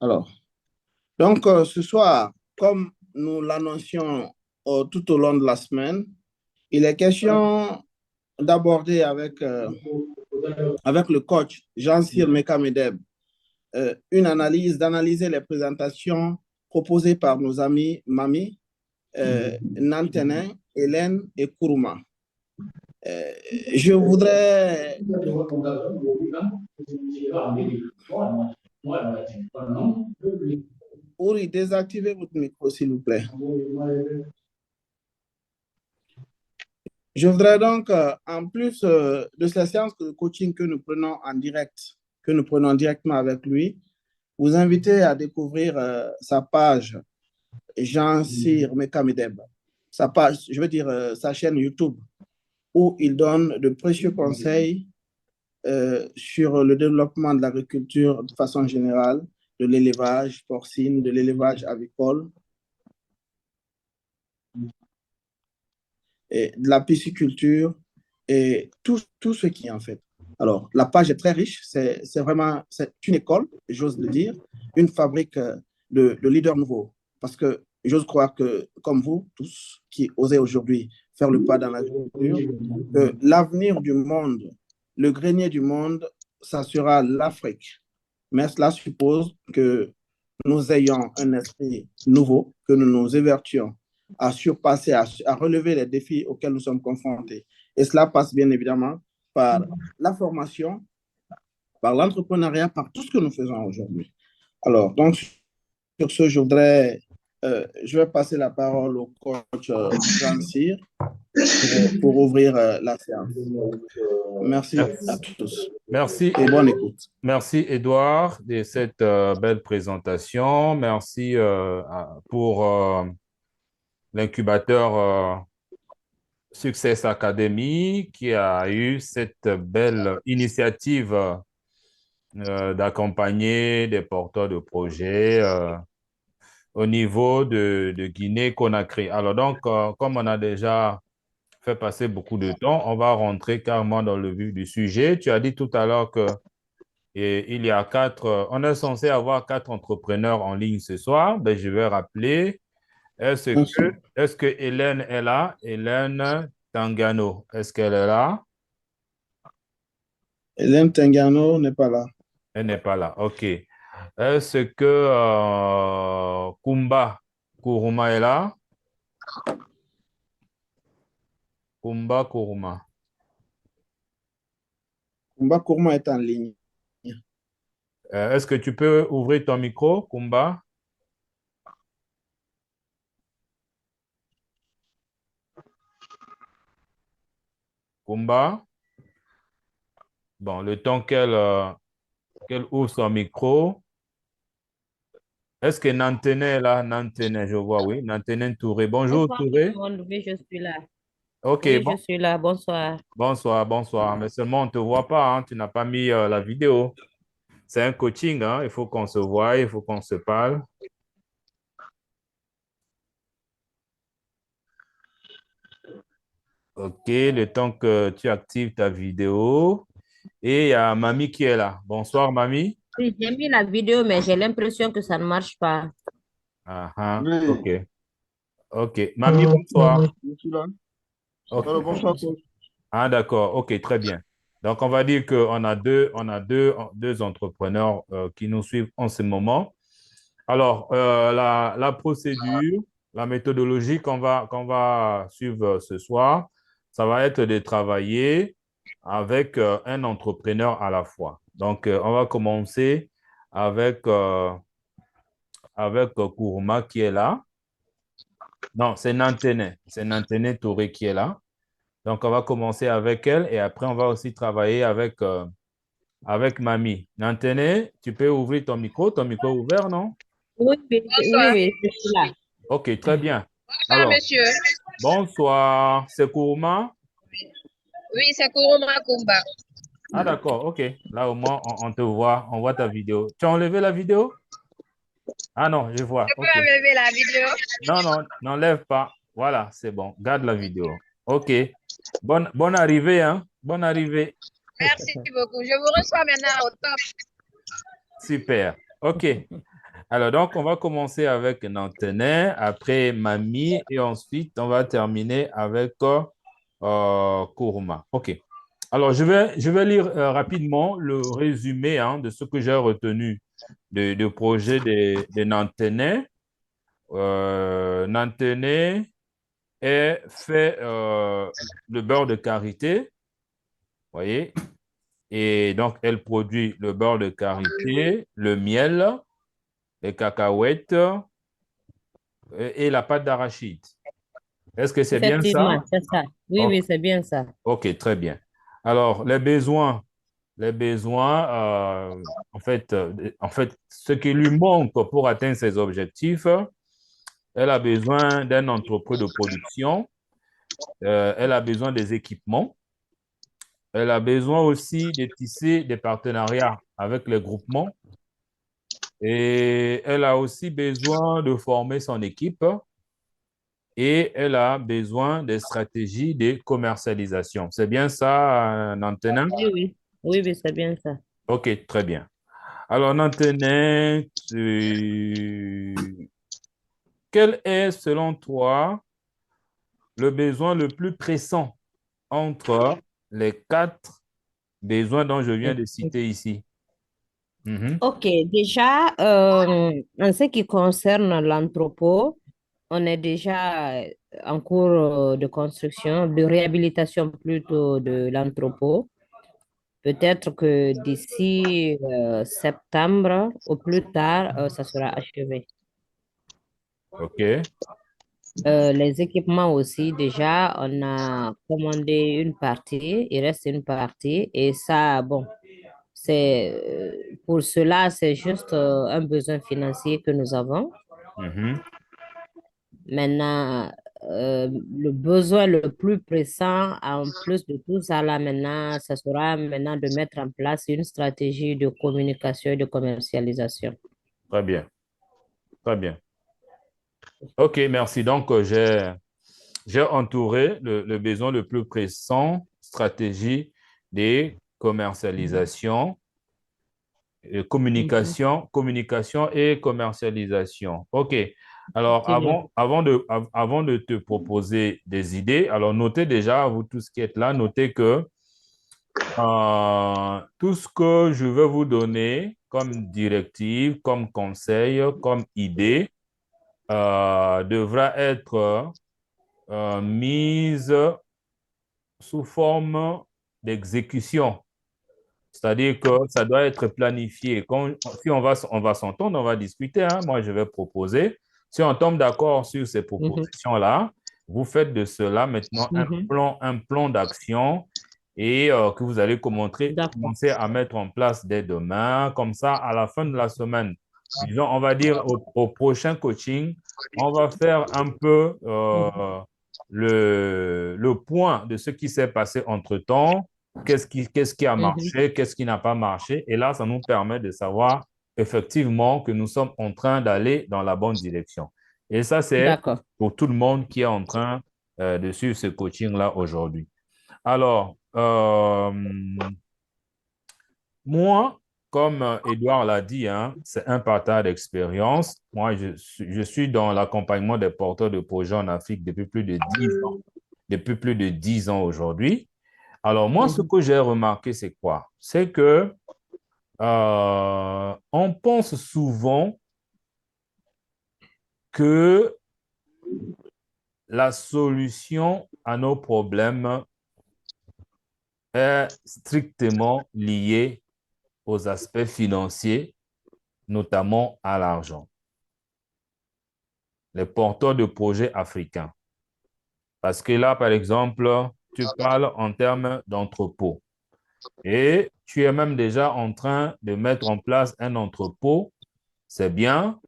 Alors, donc ce soir, comme nous l'annoncions tout au long de la semaine, il est question d'aborder avec le coach Jean-Cyr Mekamedeb d'analyser les présentations proposées par nos amis Mami, Nantenin, Hélène et Kourouma. Euh, je voudrais Uri, désactivez votre micro, s'il vous plaît. Je voudrais donc, en plus de ces séances de coaching que nous prenons en direct, que nous prenons directement avec lui, vous inviter à découvrir sa page Jean-Cyr Mekamedeb, sa page, je veux dire sa chaîne YouTube, où il donne de précieux conseils sur le développement de l'agriculture de façon générale, de l'élevage porcine, de l'élevage avicole, et de la pisciculture et tout ce qui est en fait. Alors, la page est très riche, c'est vraiment c'est une école, j'ose le dire, une fabrique de leaders nouveaux. Parce que j'ose croire que, comme vous tous qui osez aujourd'hui faire le pas dans l'agriculture, que l'avenir du monde, le grenier du monde, ça sera l'Afrique. Mais cela suppose que nous ayons un esprit nouveau, que nous nous évertions à surpasser, à relever les défis auxquels nous sommes confrontés. Et cela passe bien évidemment par la formation, par l'entrepreneuriat, par tout ce que nous faisons aujourd'hui. Alors, donc, sur ce, je vais passer la parole au coach Jean-Cyr pour ouvrir la séance. Merci à tous Merci. Et bonne écoute. Merci, Edouard, de cette belle présentation. Merci pour l'incubateur Success Academy qui a eu cette belle initiative d'accompagner des porteurs de projets au niveau de Guinée-Conakry. Alors donc, comme on a déjà fait passer beaucoup de temps, on va rentrer carrément dans le vif du sujet. Tu as dit tout à l'heure que il y a on est censé avoir 4 entrepreneurs en ligne ce soir. Ben, je vais rappeler, est-ce que Hélène est là? Hélène Tangano, est-ce qu'elle est là? Hélène Tengano n'est pas là. Elle n'est pas là, ok. Est-ce que Kumba Kuruma est là? Kumba Kuruma. Kumba Kourma est en ligne. Est-ce que tu peux ouvrir ton micro, Kumba? Kumba? Bon, le temps qu'elle ouvre son micro. Est-ce que Nantene est là? Nantene, je vois, oui. Nantene Touré. Bonjour, Bonsoir tout le Touré. monde, oui, je suis là. Ok, Oui, bon. je suis là, bonsoir. Bonsoir, bonsoir. Mais seulement, on ne te voit pas, hein. Tu n'as pas mis la vidéo. C'est un coaching, hein. Il faut qu'on se voie, il faut qu'on se parle. Ok, le temps que tu actives ta vidéo. Et il y a Mamie qui est là. Bonsoir, Mamie. Oui, j'ai mis la vidéo, mais j'ai l'impression que ça ne marche pas. Ah, ah, ok. Oui, Ok. Mamie, bonsoir. je suis là. Ok. Alors, bonsoir, coach. Ah, d'accord. Ok, très bien. Donc, on va dire qu'on a deux entrepreneurs qui nous suivent en ce moment. Alors, la procédure, la méthodologie qu'on va suivre ce soir, ça va être de travailler avec un entrepreneur à la fois. Donc, on va commencer avec, avec Kourouma qui est là. Non, c'est Nantené. C'est Nantené Touré qui est là. Donc, on va commencer avec elle et après, on va aussi travailler avec Mamie. Nantené, tu peux ouvrir ton micro est ouvert, non? Oui, oui, oui, Bonsoir. oui, je suis là. Ok, très bien. Bonsoir, Alors, monsieur. bonsoir, c'est Kourouma. Oui, c'est Kuruma Kumba. Ah, d'accord, ok. Là, au moins, on te voit, on voit ta vidéo. Tu as enlevé la vidéo? Ah non, je vois, Je peux ok. enlever la vidéo? Non, non, n'enlève pas. Voilà, c'est bon. Garde la vidéo. Ok. Bonne arrivée, hein? Bonne arrivée. Merci beaucoup. Je vous reçois maintenant au top. Super. Ok. Alors, donc, on va commencer avec Nantenay, après Mamie, et ensuite, on va terminer avec Kuruma. OK. Alors, je vais lire rapidement le résumé hein, de ce que j'ai retenu du projet de Nantenay. Nantenay fait le beurre de karité, vous voyez, et donc elle produit le beurre de karité, le miel, les cacahuètes et la pâte d'arachide. Est-ce que c'est bien ça? Effectivement, c'est ça. Oui, Ok, oui, c'est bien ça. ok, très bien. Alors, les besoins, en fait, ce qui lui manque pour atteindre ses objectifs, elle a besoin d'un entrepôt de production, elle a besoin des équipements, elle a besoin aussi de tisser des partenariats avec les groupements et elle a aussi besoin de former son équipe et elle a besoin de stratégies de commercialisation. C'est bien ça, Nantenin? Oui, oui. Oui, oui, c'est bien ça. OK, très bien. Alors, Nantenin, quel est, selon toi, le besoin le plus pressant entre les quatre besoins dont je viens de citer ici? Mhm. Ok, déjà, en ce qui concerne l'entrepôt, on est déjà en cours de construction, de réhabilitation plutôt de l'entrepôt. Peut-être que d'ici septembre au plus tard, ça sera achevé. OK. Les équipements aussi, déjà, on a commandé une partie, il reste une partie, et ça, bon, pour cela, c'est juste un besoin financier que nous avons. Mhm. Maintenant, le besoin le plus pressant, en plus de tout ça, là, maintenant, ça sera maintenant de mettre en place une stratégie de communication et de commercialisation. Très bien. Très bien. OK, merci. Donc, j'ai entouré le besoin le plus pressant, stratégie de commercialisation, Mhm. communication et commercialisation. OK. Alors, Effectivement. avant de te proposer des idées, alors notez déjà, vous tous qui êtes là, notez que tout ce que je vais vous donner comme directive, comme conseil, comme idée, devra être mise sous forme d'exécution. C'est-à-dire que ça doit être planifié. Si on va s'entendre, on va discuter, hein. Moi, je vais proposer. Si on tombe d'accord sur ces Mhm. propositions-là, vous faites de cela maintenant Mhm. un plan d'action et que vous allez D'accord. commencer à mettre en place dès demain. Comme ça, à la fin de la semaine, disons, on va dire au prochain coaching, on va faire un peu Mhm. le point de ce qui s'est passé entre-temps. Qu'est-ce qui a Mhm. marché, qu'est-ce qui n'a pas marché. Et là, ça nous permet de savoir effectivement que nous sommes en train d'aller dans la bonne direction. Et ça, c'est D'accord. pour tout le monde qui est en train de suivre ce coaching-là aujourd'hui. Alors, moi, comme Edouard l'a dit, hein, c'est un partage d'expérience. Moi, je suis dans l'accompagnement des porteurs de projets en Afrique depuis plus de 10 ans. Depuis plus de 10 ans aujourd'hui. Alors, moi, ce Mhm. que j'ai remarqué, c'est quoi? C'est que on pense souvent que la solution à nos problèmes est strictement liée aux aspects financiers, notamment à l'argent. Les porteurs de projets africains. Parce que là, par exemple, tu parles en termes d'entrepôt et tu es même déjà en train de mettre en place un entrepôt. C'est bien.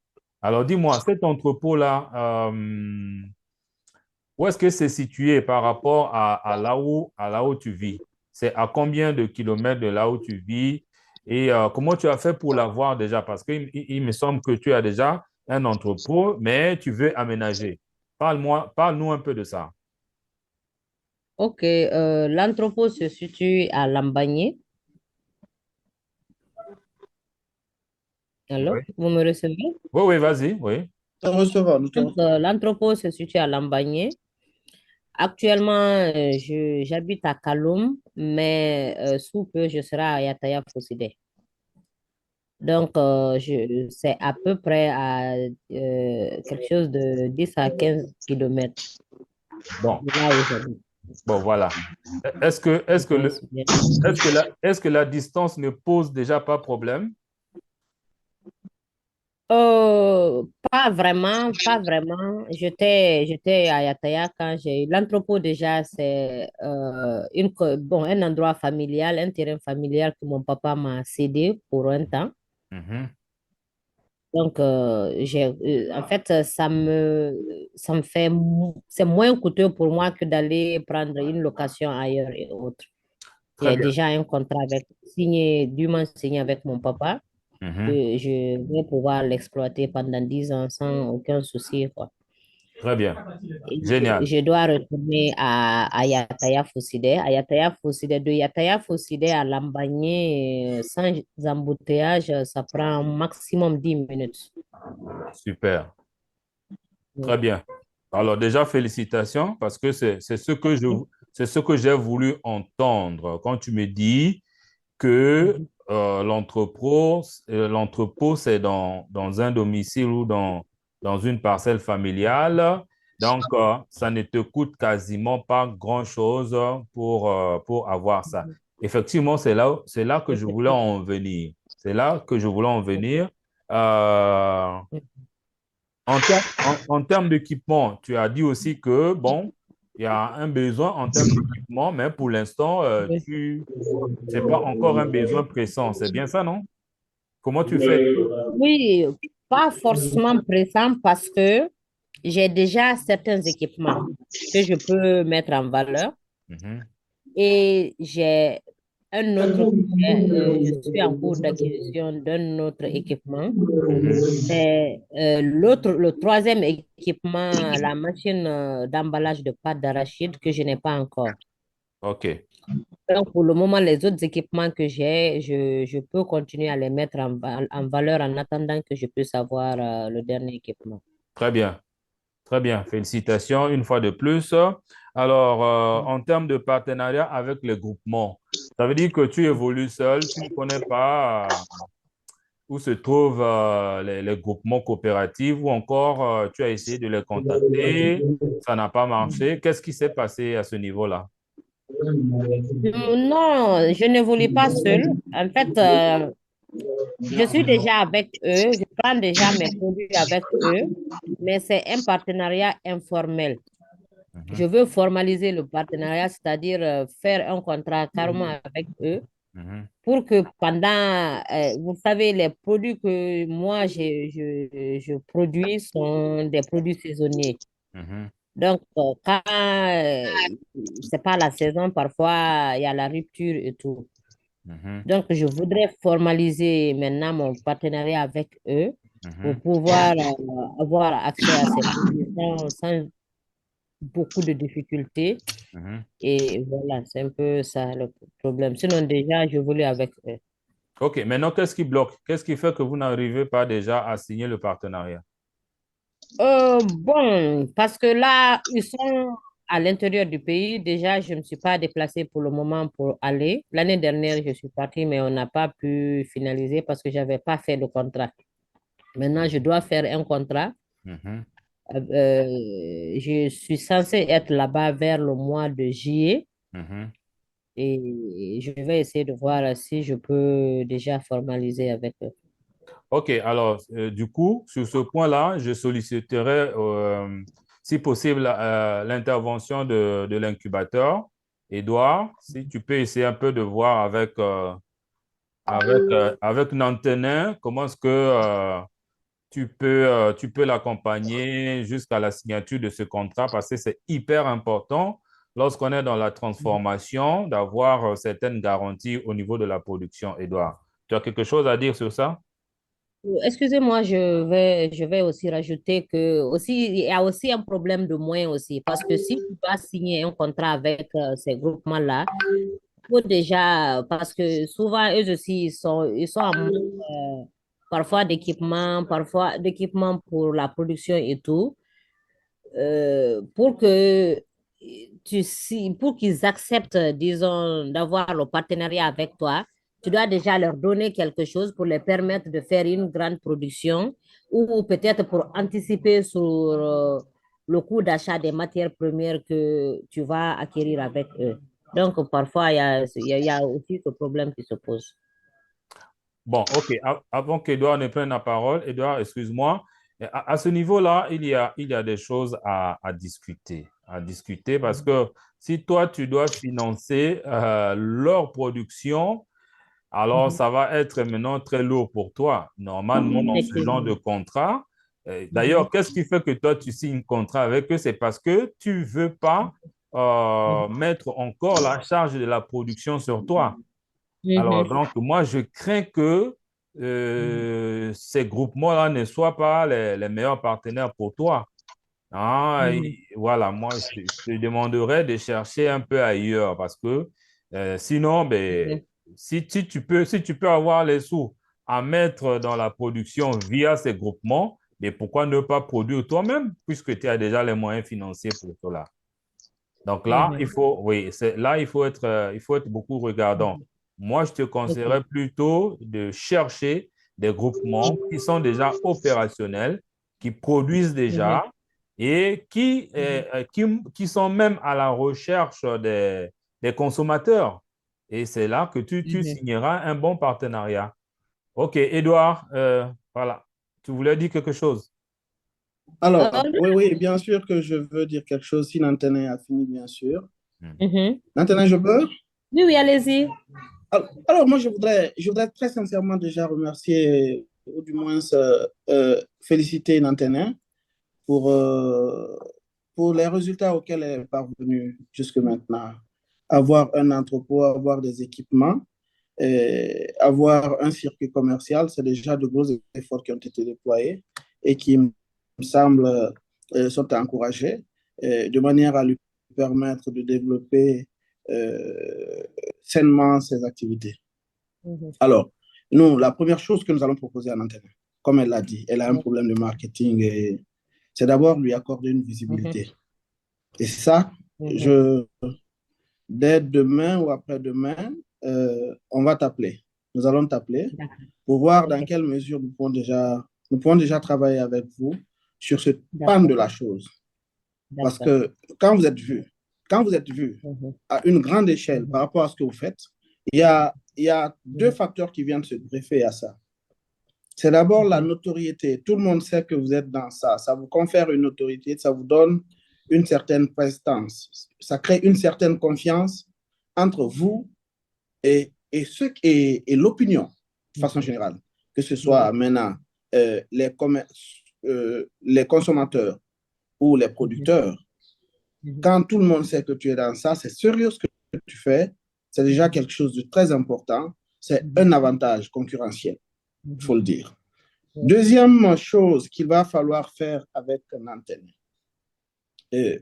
Alors, dis-moi, cet entrepôt-là, où est-ce que c'est situé par rapport à là où tu vis? C'est à combien de kilomètres de là où tu vis? Et comment tu as fait pour l'avoir déjà? Parce qu'il me semble que tu as déjà un entrepôt, mais tu veux aménager. Parle-nous un peu de ça. Ok, l'entrepôt se situe à Lambagné. Allô, Oui, vous me recevez? oui, oui, vas-y, oui. Nous te Donc, recevons. l'entrepôt se situe à Lambagné. Actuellement, j'habite à Kaloum, mais sous peu, je serai à Yataya Fossidé. Donc, c'est à peu près à quelque chose de 10 à 15 kilomètres Bon, de là où j'habite. bon, voilà. Je pense bien. Est-ce que la distance ne pose déjà pas problème? Pas vraiment, pas vraiment. J'étais à Yataya quand j'ai eu l'entrepôt déjà, c'est bon, un endroit familial, un terrain familial que mon papa m'a cédé pour un temps. Mhm. Donc, en fait, ça me fait, c'est moins coûteux pour moi que d'aller prendre une location ailleurs et autres. Très J'ai bien. déjà un contrat dûment signé avec mon papa, Mhm. que je vais pouvoir l'exploiter pendant 10 ans sans aucun souci, quoi. Très bien. Et Génial. je dois retourner à Yataya Fossidé. À Yataya Fossidé, de Yataya Fossidé à Lambagné, sans embouteillage, ça prend maximum 10 minutes. Super. Oui. Très bien. Alors déjà, félicitations parce que c'est ce que j'ai voulu entendre quand tu me dis que Mhm. l'entrepôt, c'est dans un domicile ou dans une parcelle familiale. Donc, ça ne te coûte quasiment pas grand-chose pour avoir ça. Effectivement, c'est là que je voulais en venir. C'est là que je voulais en venir. Euh, en termes d'équipement, tu as dit aussi que, bon, il y a un besoin en termes d'équipement, mais pour l'instant, c'est pas encore un besoin pressant. C'est bien ça, non? Comment tu fais? Oui, pas forcément pressant parce que j'ai déjà certains équipements que je peux mettre en valeur Mhm, et j'ai un autre projet. Je suis en cours d'acquisition d'un autre équipement. mhm. Mais le troisième équipement, la machine d'emballage de pâte d'arachide que je n'ai pas encore. OK, Donc, pour le moment, les autres équipements que j'ai, je peux continuer à les mettre en valeur en attendant que je puisse avoir le dernier équipement. très bien, très bien. Félicitations une fois de plus. Alors, en termes de partenariat avec les groupements, ça veut dire que tu évolues seul, tu ne connais pas où se trouvent les groupements coopératifs ou encore tu as essayé de les contacter, ça n'a pas marché. Qu'est-ce qui s'est passé à ce niveau-là? Non, je ne voulais pas seule. En fait, je suis déjà avec eux, je prends déjà mes produits avec eux, mais c'est un partenariat informel. Mhm, Je veux formaliser le partenariat, c'est-à-dire faire un contrat carrément avec eux mhm, pour que pendant, vous savez, les produits que moi je produis sont des produits saisonniers. mhm, Donc, quand c'est pas la saison, parfois il y a la rupture et tout. mhm, Donc, je voudrais formaliser maintenant mon partenariat avec eux pour mhm, pouvoir avoir accès à ces produits sans beaucoup de difficultés. mhm. Et voilà, c'est un peu ça le problème. Sinon, déjà, je voulais avec eux. OK, maintenant, qu'est-ce qui bloque? Qu'est-ce qui fait que vous n'arrivez pas déjà à signer le partenariat? Bon, parce que là, ils sont à l'intérieur du pays. Déjà, je ne me suis pas déplacée pour le moment pour aller. L'année dernière, je suis partie, mais on n'a pas pu finaliser parce que j'avais pas fait le contrat. Maintenant, je dois faire un contrat. Mhm. Je suis censée être là-bas vers le mois de juillet Mhm. et je vais essayer de voir si je peux déjà formaliser avec eux. OK, alors, du coup, sur ce point-là, je solliciterai, si possible, l'intervention de l'incubateur. Édouard, si tu peux essayer un peu de voir avec Nantenin, comment est-ce que tu peux l'accompagner jusqu'à la signature de ce contrat parce que c'est hyper important lorsqu'on est dans la transformation d'avoir certaines garanties au niveau de la production. Édouard, tu as quelque chose à dire sur ça? Excusez-moi, je vais aussi rajouter que aussi, il y a aussi un problème de moyens aussi, parce que si tu dois signer un contrat avec ces groupements-là, il faut déjà, parce que souvent, eux aussi, ils sont en manque, parfois d'équipements pour la production et tout, pour que pour qu'ils acceptent, disons, d'avoir le partenariat avec toi, tu dois déjà leur donner quelque chose pour les permettre de faire une grande production ou peut-être pour anticiper sur le coût d'achat des matières premières que tu vas acquérir avec eux. Donc, parfois, il y a aussi ce problème qui se pose. Bon, OK. Avant qu'Edouard ne prenne la parole, Edouard, excuse-moi. À ce niveau-là, il y a des choses à discuter parce que si toi, tu dois financer leur production, alors ça va être maintenant très lourd pour toi. Normalement, dans ce genre de Effectivement. contrat, d'ailleurs, qu'est-ce qui fait que toi, tu signes un contrat avec eux? C'est parce que tu veux pas mettre encore la charge de la production sur toi. Alors, Mhm. donc, moi, je crains que ces groupements-là ne soient pas les meilleurs partenaires pour toi. Ah, Mhm. et voilà, moi, je te demanderais de chercher un peu ailleurs parce que sinon, ben, Mhm. si tu peux avoir les sous à mettre dans la production via ces groupements, mais pourquoi ne pas produire toi-même puisque tu as déjà les moyens financiers pour cela? Donc là, Mhm. oui, il faut être beaucoup regardant. Mhm. Moi, je te conseillerais Ok. plutôt de chercher des groupements qui sont déjà opérationnels, qui produisent Mhm. déjà et Mhm. qui sont même à la recherche des consommateurs. Et c'est là que tu Mhm. signeras un bon partenariat. OK, Edouard, voilà, tu voulais dire quelque chose? Alors, oui, oui, bien sûr que je veux dire quelque chose si Nantenet a fini, bien sûr. Hmm. Mhm. Nantenet, je peux? Oui, oui, allez-y. Alors, moi, je voudrais très sincèrement déjà remercier, ou du moins féliciter Nantenet pour, euh, pour les résultats auxquels elle est parvenue jusque maintenant. Avoir un entrepôt, avoir des équipements, avoir un circuit commercial, c'est déjà de gros efforts qui ont été déployés et qui me semblent sont encouragés de manière à lui permettre de développer sainement ses activités. Mhm. Alors, nous, la première chose que nous allons proposer à Nantenne, comme elle l'a dit, elle a un Mhm. problème de marketing et c'est d'abord lui accorder une Mhm. visibilité. Et ça, Mhm. je, dès demain ou après-demain, on va t'appeler. Nous allons t'appeler D'accord. pour voir dans Ok. quelle mesure nous pouvons déjà travailler avec vous sur ce pan de D'accord. la chose. Parce D'accord. que quand vous êtes vu Mhm. à une grande échelle Mhm. par rapport à ce que vous faites, il y a deux Mhm. facteurs qui viennent se greffer à ça. C'est d'abord la Mhm. notoriété. Tout le monde sait que vous êtes dans ça. Ça vous confère une notoriété, ça vous donne une certaine prestance. Ça crée une certaine confiance entre vous et l'opinion, de façon Mhm. générale. Que ce soit Oui. maintenant les consommateurs ou les Mhm. producteurs. Mhm. Quand tout le monde sait que tu es dans ça, c'est sérieux ce que tu fais. C'est déjà Mhm. quelque chose de très important. C'est Mhm. un avantage concurrentiel, il Mhm. faut le dire. Oui. Deuxième chose qu'il va falloir faire avec l'antenne,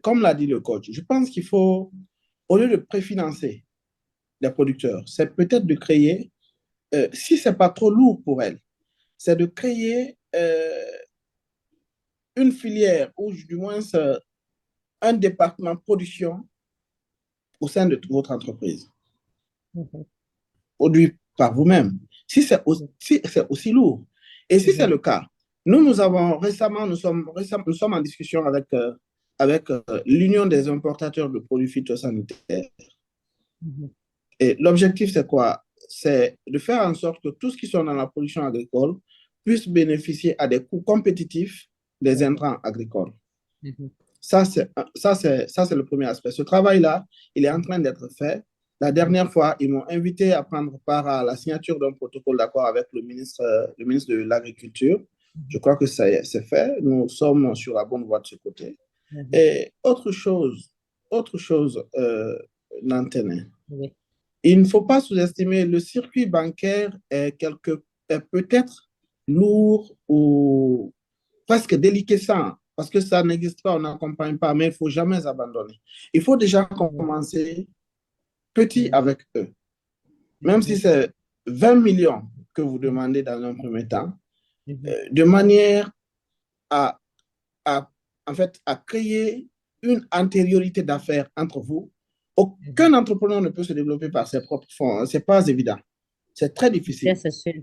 comme l'a dit le coach, je pense qu'il faut, au lieu de préfinancer les producteurs, c'est peut-être de créer, si ce n'est pas trop lourd pour elle, c'est de créer une filière ou du moins un département production au sein de votre entreprise, Mhm. produit par vous-même. Si c'est aussi lourd. Et si c'est Mhm. le cas, nous avons récemment, nous sommes en discussion avec l'Union des importateurs de produits phytosanitaires. Mhm. Et l'objectif, c'est quoi? C'est de faire en sorte que tous ceux qui sont dans la production agricole puissent bénéficier à des coûts compétitifs des Mhm. intrants agricoles. Mhm. Ça, c'est le premier aspect. Ce travail-là, il est en train d'être fait. La dernière fois, ils m'ont invité à prendre part à la signature d'un protocole d'accord avec le ministre de l'Agriculture. Je crois que c'est fait. Nous sommes sur la bonne voie de ce côté. Mhm. Et autre chose, Nantenet, Oui. il ne faut pas sous-estimer le circuit bancaire est peut-être lourd ou presque déliquescent parce que ça n'existe pas, on n'accompagne pas, mais il ne faut jamais abandonner. Il faut déjà Mhm. commencer petit Mhm. avec eux. Même si Mhm. c'est 20 millions que vous demandez dans un premier temps, de manière à, en fait, à créer une antériorité d'affaires entre vous. Aucun entrepreneur ne peut se développer par ses propres fonds. Ce n'est pas évident. C'est très difficile. C'est sûr.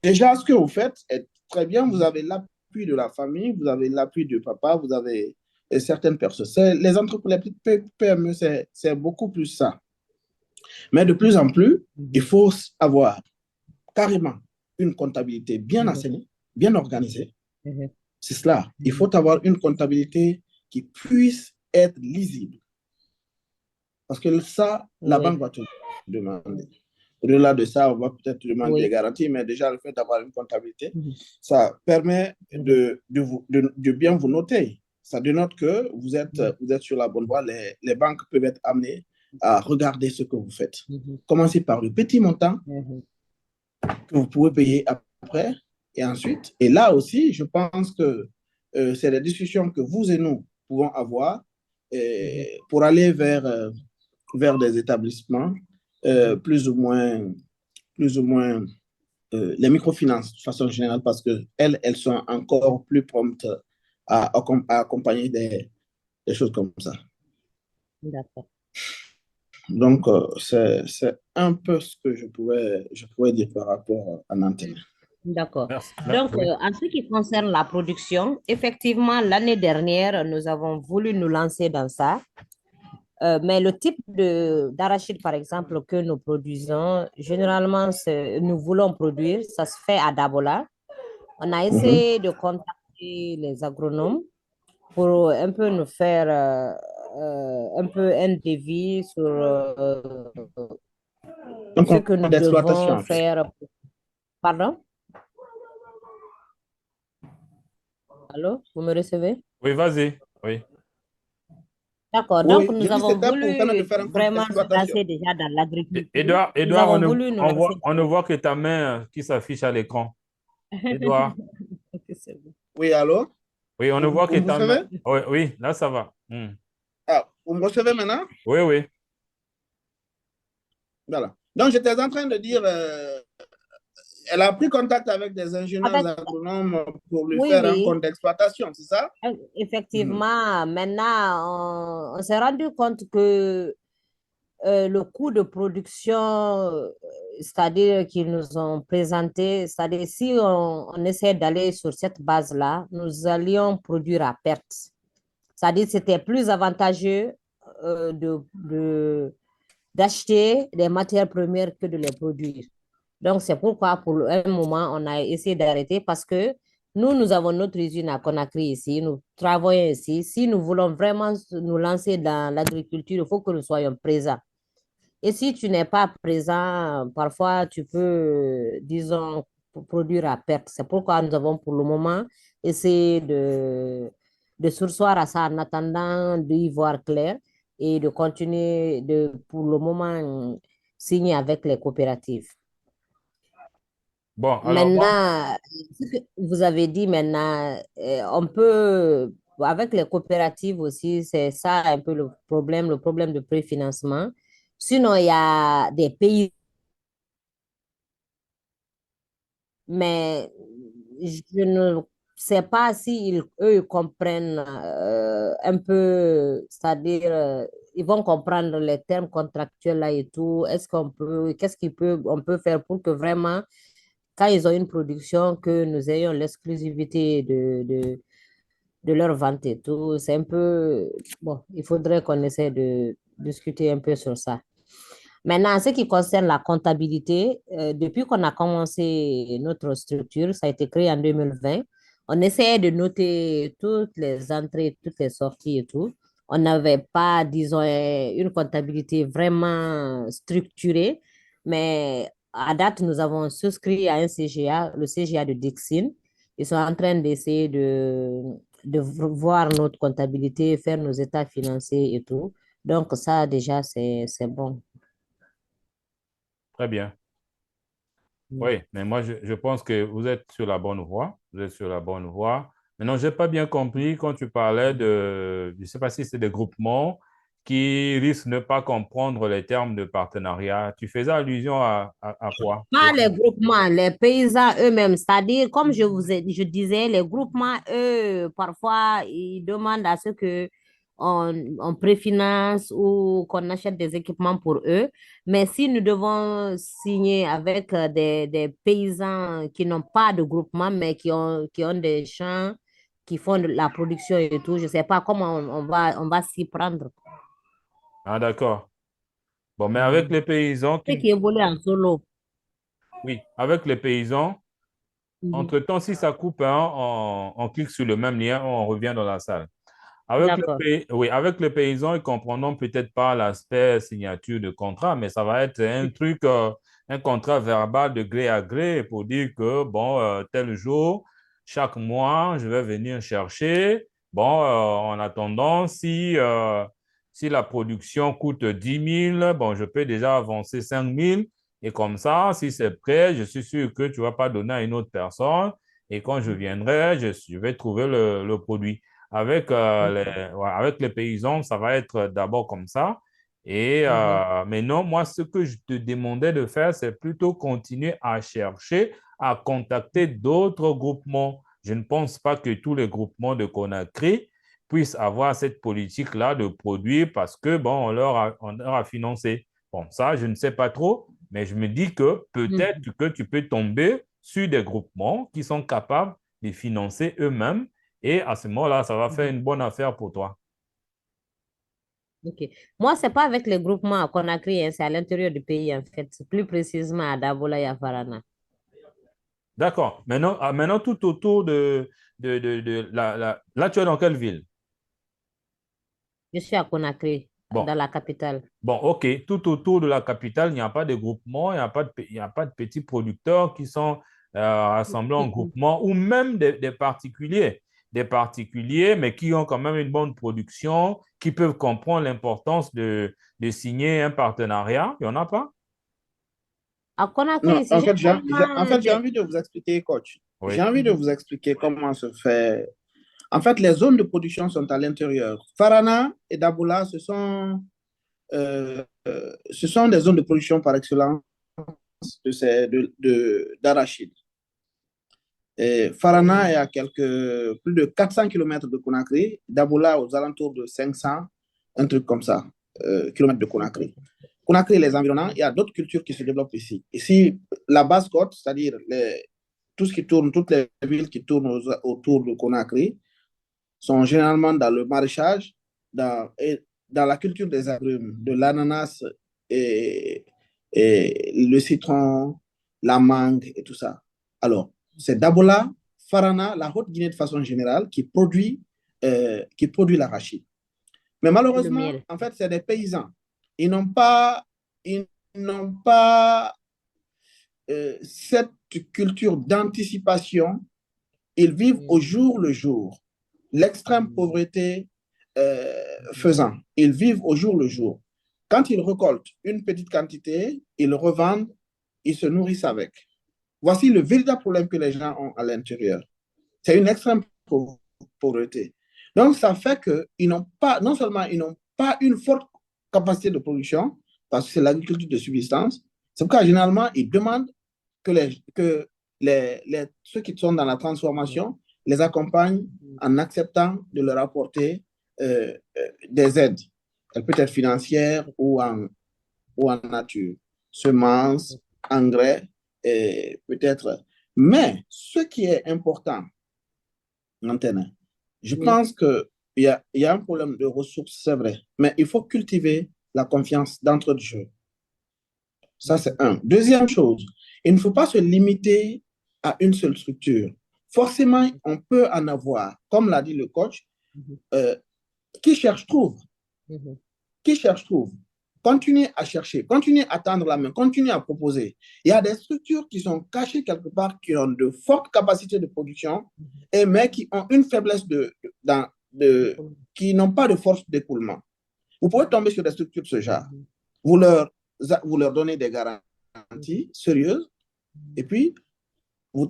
Déjà, ce que vous faites est très bien. Vous avez l'appui de la famille, vous avez l'appui du papa, vous avez certaines personnes. Les entreprises, les petites PME, c'est beaucoup plus ça. Mais de plus en plus, il faut avoir carrément une comptabilité bien enseignée, bien organisée. C'est cela. Il faut avoir une comptabilité qui puisse être lisible. Parce que ça, la banque va te demander. Au-delà de ça, on va peut-être te demander des garanties, mais déjà, le fait d'avoir une comptabilité, ça permet de bien vous noter. Ça dénote que vous êtes sur la bonne voie. Les banques peuvent être amenées à regarder ce que vous faites. Commencez par le petit montant que vous pouvez payer après et ensuite. Et là aussi, je pense que c'est des discussions que vous et nous pouvons avoir pour aller vers des établissements plus ou moins les microfinances de façon générale parce qu'elles sont encore plus promptes à accompagner des choses comme ça. D'accord. Donc, c'est un peu ce que je pourrais dire par rapport à Nantes. D'accord. Merci. Donc, Oui. en ce qui concerne la production, effectivement, l'année dernière, nous avons voulu nous lancer dans ça. Mais le type d'arachide, par exemple, que nous produisons, généralement, nous voulons produire, ça se fait à Dabola. On a essayé de contacter les agronomes pour un peu nous faire un peu un devis sur Donc, ce que nous d'exploitation, devons en fait. faire. Pardon? Allô? Vous me recevez? Oui, vas-y. Oui. D'accord. Donc, Oui, je nous dis que avons c'était pour permettre de voulu faire un compte vraiment nous d'exploitation. lancer déjà dans l'agriculture. Edouard, Nous Edouard, avons voulu nous lancer. on ne voit que ta main qui s'affiche à l'écran. Edouard. Oui, allô? Oui, on ne voit Vous que me ta main. recevez? Oui, oui, là, ça va. Ah, vous me recevez maintenant? Oui, oui. Voilà. Donc, j'étais en train de dire, elle a pris contact avec des En ingénieurs fait, agronomes pour lui oui, faire un oui. compte d'exploitation, c'est ça? Effectivement, maintenant, on s'est rendu compte que le coût de production, c'est-à-dire qu'ils nous ont présenté, c'est-à-dire si on essaie d'aller sur cette base-là, nous allions produire à perte. C'est-à-dire que c'était plus avantageux d'acheter des matières premières que de les produire. Donc, c'est pourquoi, pour un moment, on a essayé d'arrêter parce que nous avons notre usine à Conakry ici, nous travaillons ici. Si nous voulons vraiment nous lancer dans l'agriculture, il faut que nous soyons présents. Et si tu n'es pas présent, parfois tu peux, disons, produire à perte. C'est pourquoi nous avons pour le moment essayé de surseoir à ça en attendant d'y voir clair et de continuer pour le moment, signer avec les coopératives. Bon, alors moi, Maintenant, ce que vous avez dit maintenant, on peut, avec les coopératives aussi, c'est ça un peu le problème de préfinancement. Sinon, il y a des pays, mais je ne sais pas si eux ils comprennent un peu, c'est-à-dire, ils vont comprendre les termes contractuels là et tout. Qu'est-ce on peut faire pour que vraiment quand ils ont une production, que nous ayons l'exclusivité de leur vente et tout. C'est un peu, bon, il faudrait qu'on essaie de discuter un peu sur ça. Maintenant, en ce qui concerne la comptabilité, depuis qu'on a commencé notre structure, ça a été créé en 2020, on essayait de noter toutes les entrées, toutes les sorties et tout. On n'avait pas, disons, une comptabilité vraiment structurée, mais à date, nous avons souscrit à un CGA, le CGA de Dixine. Ils sont en train d'essayer de voir notre comptabilité, faire nos états financiers et tout. Donc, ça, déjà, c'est bon. très bien. Oui, mais moi, je pense que vous êtes sur la bonne voie. Vous êtes sur la bonne voie. Maintenant, je n'ai pas bien compris quand tu parlais de, je ne sais pas si c'est des groupements qui risquent de ne pas comprendre les termes de partenariat. Tu faisais allusion à quoi? Pas les groupements, les paysans eux-mêmes, c'est-à-dire, comme je disais, les groupements, eux, parfois, ils demandent à ce que on préfinance ou qu'on achète des équipements pour eux. Mais si nous devons signer avec des paysans qui n'ont pas de groupement, mais qui ont des champs, qui font de la production et tout, je ne sais pas comment on va s'y prendre. Ah, d'accord. Bon, mais avec les paysans Ceux qui évoluent en solo. oui, avec les paysans, Mhm. entre-temps, si ça coupe, hein, on clique sur le même lien, on revient dans la salle. D'accord. Oui, avec les paysans, ils comprendront peut-être pas l'aspect signature de contrat, mais ça va être un truc, un contrat verbal de gré à gré pour dire que, bon, tel jour, chaque mois, je vais venir chercher. Bon, en attendant, si la production coûte 10 000, bon, je peux déjà avancer 5 000. Et comme ça, si c'est prêt, je suis sûr que tu ne vas pas donner à une autre personne. Et quand je viendrai, je vais trouver le produit. Avec les paysans, ça va être d'abord comme ça. Mhm. Mais non, moi, ce que je te demandais de faire, c'est plutôt continuer à chercher, à contacter d'autres groupements. Je ne pense pas que tous les groupements de Conakry puissent avoir cette politique-là de produire parce que, bon, on leur a financé. Bon, ça, je ne sais pas trop, mais je me dis que peut-être Mhm. que tu peux tomber sur des groupements qui sont capables de financer eux-mêmes et à ce moment-là, ça va faire Mhm. une bonne affaire pour toi. Ok. Moi, c'est pas avec les groupements qu'on a créé, hein, c'est à l'intérieur du pays, en fait. C'est plus précisément à Dabola et à Farana. D'accord. Maintenant, tout autour là, tu es dans quelle ville? Je suis à Conakry, Bon, dans la capitale. bon, OK. Tout autour de la capitale, il n'y a pas de groupement, il n'y a pas de petits producteurs qui sont rassemblés en Mhm. groupement ou même des particuliers. Des particuliers, mais qui ont quand même une bonne production, qui peuvent comprendre l'importance de signer un partenariat. Il n'y en a pas? À Conakry, Non, ici, j'ai en seulement fait, j'ai envie de vous expliquer, coach. J'ai Oui. envie de Mhm. vous expliquer comment se fait. En fait, les zones de production sont à l'intérieur. Farana et Daboula, ce sont des zones de production par excellence d'arachide. Et Farana est à plus de 400 kilomètres de Conakry, Daboula aux alentours de 500, un truc comme ça, kilomètres de Conakry. Conakry et les environnants, il y a d'autres cultures qui se développent ici. Ici, la basse côte, c'est-à-dire tout ce qui tourne, toutes les villes qui tournent autour de Conakry, sont généralement dans le maraîchage, et dans la culture des agrumes, de l'ananas et, et le citron, la mangue et tout ça. Alors, c'est Dabola, Farana, la Haute-Guinée de façon générale, qui produit l'arachide. Mais Et le malheureusement, miel. en fait, c'est des paysans. Ils n'ont pas, ils n'ont pas cette culture d'anticipation. Ils vivent au Mhm. jour le jour. L'extrême pauvreté faisant, ils vivent au jour le jour. Quand ils récoltent une petite quantité, ils revendent, ils se nourrissent avec. Voici le véritable problème que les gens ont à l'intérieur. C'est une extrême pauvreté. Donc, ça fait qu'ils n'ont pas, non seulement ils n'ont pas une forte capacité de production, parce que c'est l'agriculture de subsistance, c'est pourquoi généralement, ils demandent que ceux qui sont dans la transformation les accompagnent en acceptant de leur apporter des aides. Elles peuvent être financières ou en nature, semences, engrais, peut-être. Mais ce qui est important, maintenant, je Oui. pense qu'il y a un problème de ressources, c'est vrai, mais il faut cultiver la confiance d'entre de jeu. Ça, c'est un. Deuxième chose, il ne faut pas se limiter à une seule structure. Forcément, on peut en avoir, comme l'a dit le coach, Mhm. euh, qui cherche trouve. Mhm. Qui cherche trouve. Continuez à chercher, continuez à tendre la main, continuez à proposer. Il y a des structures qui sont cachées quelque part, qui ont de fortes capacités de production, mais qui ont une faiblesse qui n'ont pas de force d'écoulement. Vous pouvez tomber sur des structures de ce genre. Mhm. Vous leur, vous leur donnez des garanties sérieuses, et puis vous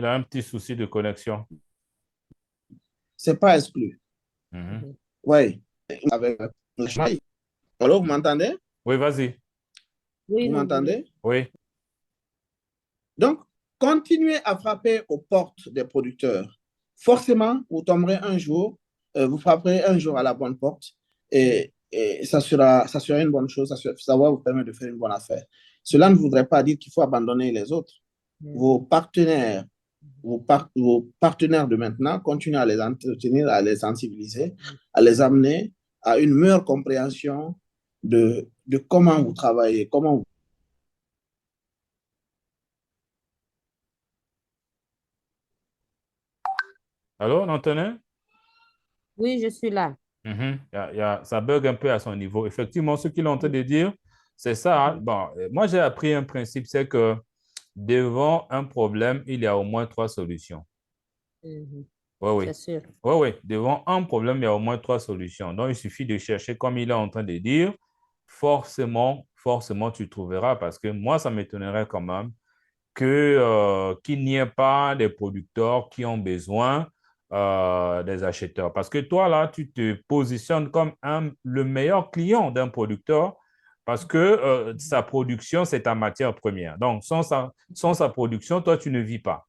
Il a un petit souci de connexion. C'est pas exclu. Mhm. Oui. Avec... Alors, vous m'entendez? Oui, vas-y. Oui, Vous nous voulons. m'entendez? Oui. Donc, continuez à frapper aux portes des producteurs. Forcément, vous tomberez un jour, vous frapperez un jour à la bonne porte et ça sera une bonne chose, ça va vous permettre de faire une bonne affaire. Cela ne voudrait pas dire qu'il faut abandonner les autres. Vos partenaires, vos partenaires de maintenant, continuez à les entretenir, à les sensibiliser, à les amener à une meilleure compréhension de comment vous travaillez, comment vous... Allô, Antonin? Oui, je suis là. Mhm. Ça bug un peu à son niveau. Effectivement, ce qu'il est en train de dire, c'est ça, hein. Bon, moi, j'ai appris un principe, c'est que devant un problème, il y a au moins trois solutions. Mhm. Oui, oui. C'est sûr. Oui, oui. Devant un problème, il y a au moins trois solutions. Donc, il suffit de chercher, comme il est en train de dire, forcément, tu trouveras, parce que moi, ça m'étonnerait quand même qu'il n'y ait pas des producteurs qui ont besoin des acheteurs. Parce que toi, là, tu te positionnes comme le meilleur client d'un producteur parce que sa production, c'est ta matière première. Donc, sans sa production, toi, tu ne vis pas.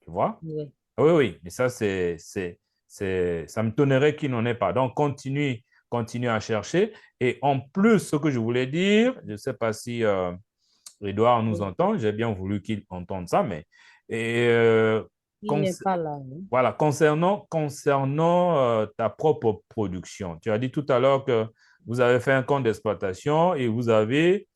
Tu vois? Oui. Oui, oui, mais ça, ça me tonnerait qu'il n'en ait pas. Donc, continue à chercher. Et en plus, ce que je voulais dire, je ne sais pas si Edouard nous Oui. entend, j'ai bien voulu qu'il entende ça, mais et, Il cons- n'est pas là, hein. voilà, concernant ta propre production, tu as dit tout à l'heure que vous avez fait un compte d'exploitation et vous avez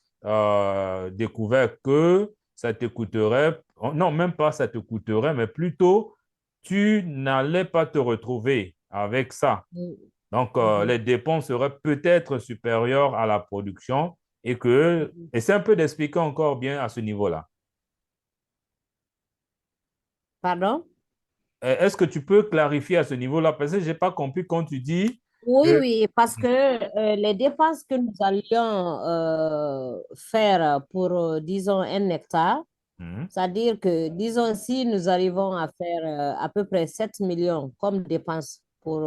découvert que ça te coûterait, non, même pas ça te coûterait, mais plutôt tu n'allais pas te retrouver avec ça. Oui. Donc, Mhm. les dépenses seraient peut-être supérieures à la production Mhm. et c'est un peu d'expliquer encore bien à ce niveau-là. Pardon? Est-ce que tu peux clarifier à ce niveau-là? Parce que je n'ai pas compris quand tu dis Oui, que... oui, parce que les dépenses que nous allions faire pour, disons, 1 hectare, Mhm, c'est-à-dire que, disons, si nous arrivons à faire à peu près 7 millions comme dépenses pour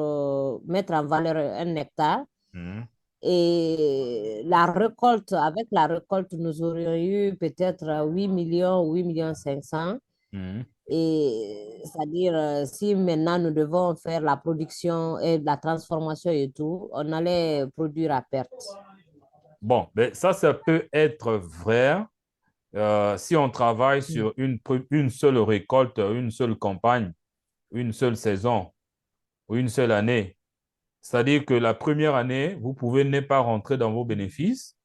mettre en valeur 1 hectare, mhm, et la récolte, avec la récolte, nous aurions eu peut-être 8 millions, 8 millions 500. mhm. Et c'est-à-dire, si maintenant nous devons faire la production et la transformation et tout, on allait produire à perte. Bon, ben ça peut être vrai si on travaille Mm. sur une seule récolte, une seule campagne, une seule saison ou une seule année. C'est-à-dire que la première année, vous pouvez ne pas rentrer dans vos bénéfices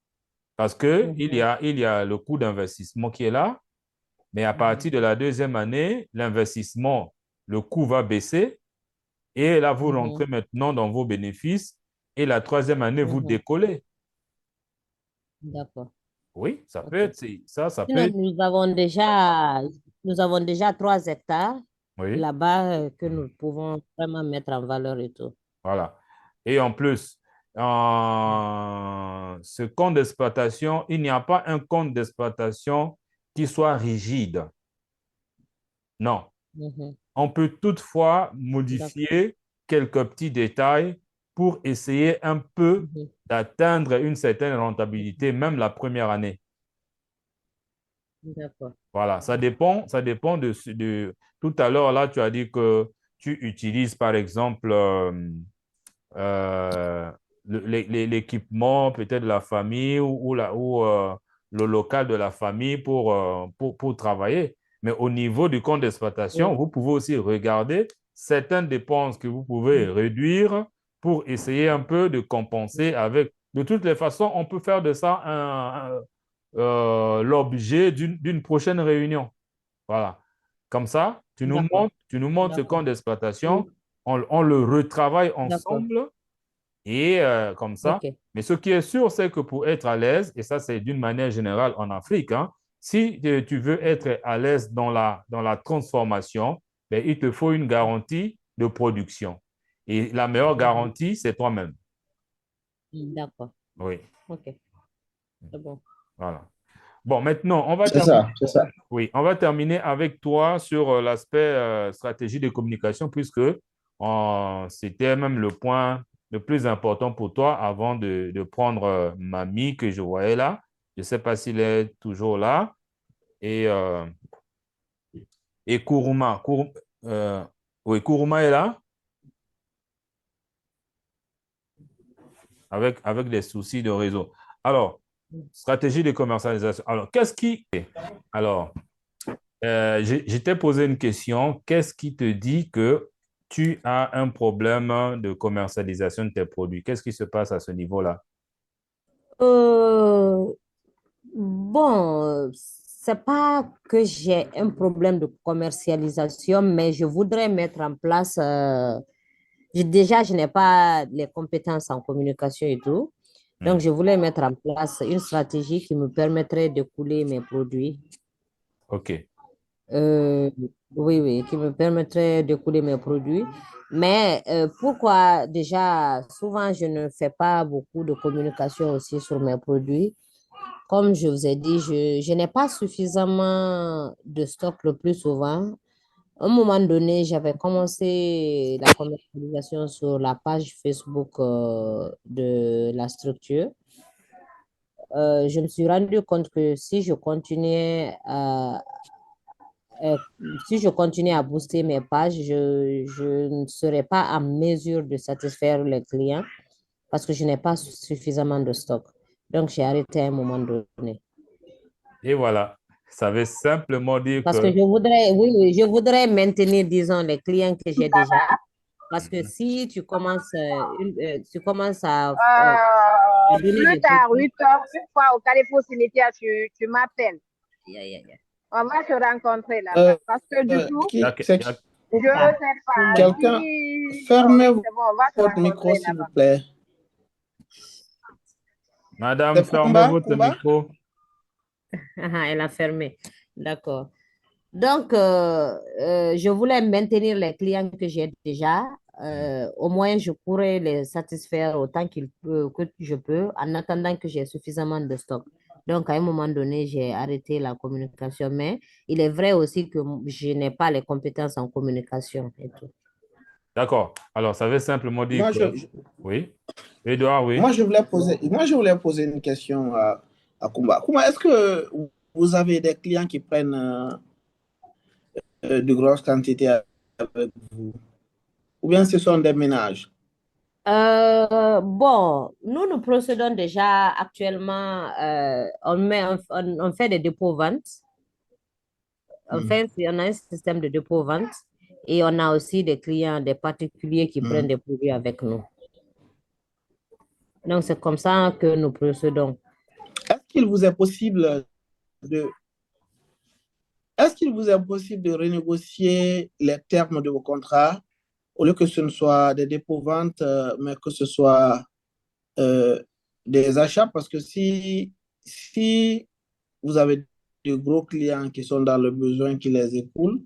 parce que Mhm, il y a le coût d'investissement qui est là. Mais à mhm, partir de la deuxième année, l'investissement, le coût va baisser et là, vous mhm, rentrez maintenant dans vos bénéfices et la troisième année, vous mhm. décollez. D'accord. Oui, ça peut OK. être ça, ça peut Sinon, être. nous avons déjà 3 hectares Oui, là-bas que nous pouvons vraiment mettre en valeur et tout. voilà. Et en plus, ce compte d'exploitation, il n'y a pas un compte d'exploitation qui soit rigide. Non. Mhm. On peut toutefois D'accord. modifier quelques petits détails pour essayer un peu Mhm. d'atteindre une certaine rentabilité, même la première année. D'accord. Voilà, ça dépend tout à l'heure, là, tu as dit que tu utilises, par exemple, euh, l'équipement peut-être de la famille ou le local de la famille pour travailler. Mais au niveau du compte d'exploitation, Oui. vous pouvez aussi regarder certaines dépenses que vous pouvez Mhm. réduire pour essayer un peu de compenser avec. De toutes les façons, on peut faire de ça l'objet d'une prochaine réunion. Voilà. Comme ça, D'accord. tu nous montres ce D'accord. compte d'exploitation, Oui. on le retravaille D'accord. ensemble et comme ça. OK. Mais ce qui est sûr, c'est que pour être à l'aise, et ça c'est d'une manière générale en Afrique, hein, si tu veux être à l'aise dans la transformation, ben, il te faut une garantie de production. Et la meilleure Mhm. garantie, c'est toi-même. D'accord. Oui, OK. C'est bon. voilà. Bon, maintenant, on va C'est terminer. ça, c'est ça. Oui, on va terminer avec toi sur l'aspect stratégie de communication, puisque c'était même le point le plus important pour toi avant de prendre Mamie que je voyais là. Je ne sais pas s'il est toujours là. Et, euh, et Kourouma. Oui, Kourouma est là avec des soucis de réseau. Alors, stratégie de commercialisation. Alors, Alors, je t'ai posé une question. Qu'est-ce qui te dit que tu as un problème de commercialisation de tes produits? Qu'est-ce qui se passe à ce niveau-là? Euh, bon, c'est pas que j'ai un problème de commercialisation, mais je voudrais mettre en place, déjà, je n'ai pas les compétences en communication et tout. Donc, Hmm. je voulais mettre en place une stratégie qui me permettrait de couler mes produits. OK. Euh, oui, oui, qui me permettrait de couler mes produits. Mais pourquoi déjà, souvent, je ne fais pas beaucoup de communication aussi sur mes produits. Comme je vous ai dit, je n'ai pas suffisamment de stock le plus souvent. À un moment donné, j'avais commencé la commercialisation sur la page Facebook de la structure. Je me suis rendu compte que euh, si je continue à booster mes pages, je ne serai pas en mesure de satisfaire les clients parce que je n'ai pas suffisamment de stock. Donc, j'ai arrêté à un moment donné. Et voilà. Ça veut simplement dire Parce que que... je voudrais, oui, oui, je voudrais maintenir, disons, les clients que j'ai déjà. Parce que Mhm. si tu commences à donner Plus des tard, trucs, 8 heures, une fois au Carrefour Cimetière, tu m'appelles. yeah, yeah, yeah. On va se rencontrer là-bas. Euh, Parce que du coup, Ok. c'est je ne Ah, sais pas Kumba. quelqu'un, si... Bon, fermez c'est bon, on va se votre micro, rencontrer s'il vous là-bas. plaît. Madame, C'est fermez Kumba, votre Kumba? micro. Ah, elle a fermé. D'accord. Donc, je voulais maintenir les clients que j'ai déjà. Au moins, je pourrais les satisfaire autant que je peux en attendant que j'ai suffisamment de stock. Donc, à un moment donné, j'ai arrêté la communication. Mais il est vrai aussi que je n'ai pas les compétences en communication et tout. D'accord. Alors, ça veut simplement dire Moi, que... Oui. Edouard, oui. moi, je voulais poser une question à Kumba. Kumba, est-ce que vous avez des clients qui prennent de grosses quantités avec vous? Ou bien ce sont des ménages? Bon, nous procédons déjà actuellement, on fait des dépôts-ventes. Hmm, Enfin, on a un système de dépôt-vente et on a aussi des clients, des particuliers qui prennent hmm. des produits avec nous. Donc, c'est comme ça que nous procédons. Est-ce qu'il vous est possible de, est-ce qu'il vous est possible de renégocier les termes de vos contrats au lieu que ce ne soit des dépôts-ventes, mais que ce soit euh, des achats? Parce que si vous avez de gros clients qui sont dans le besoin, qui les écoulent,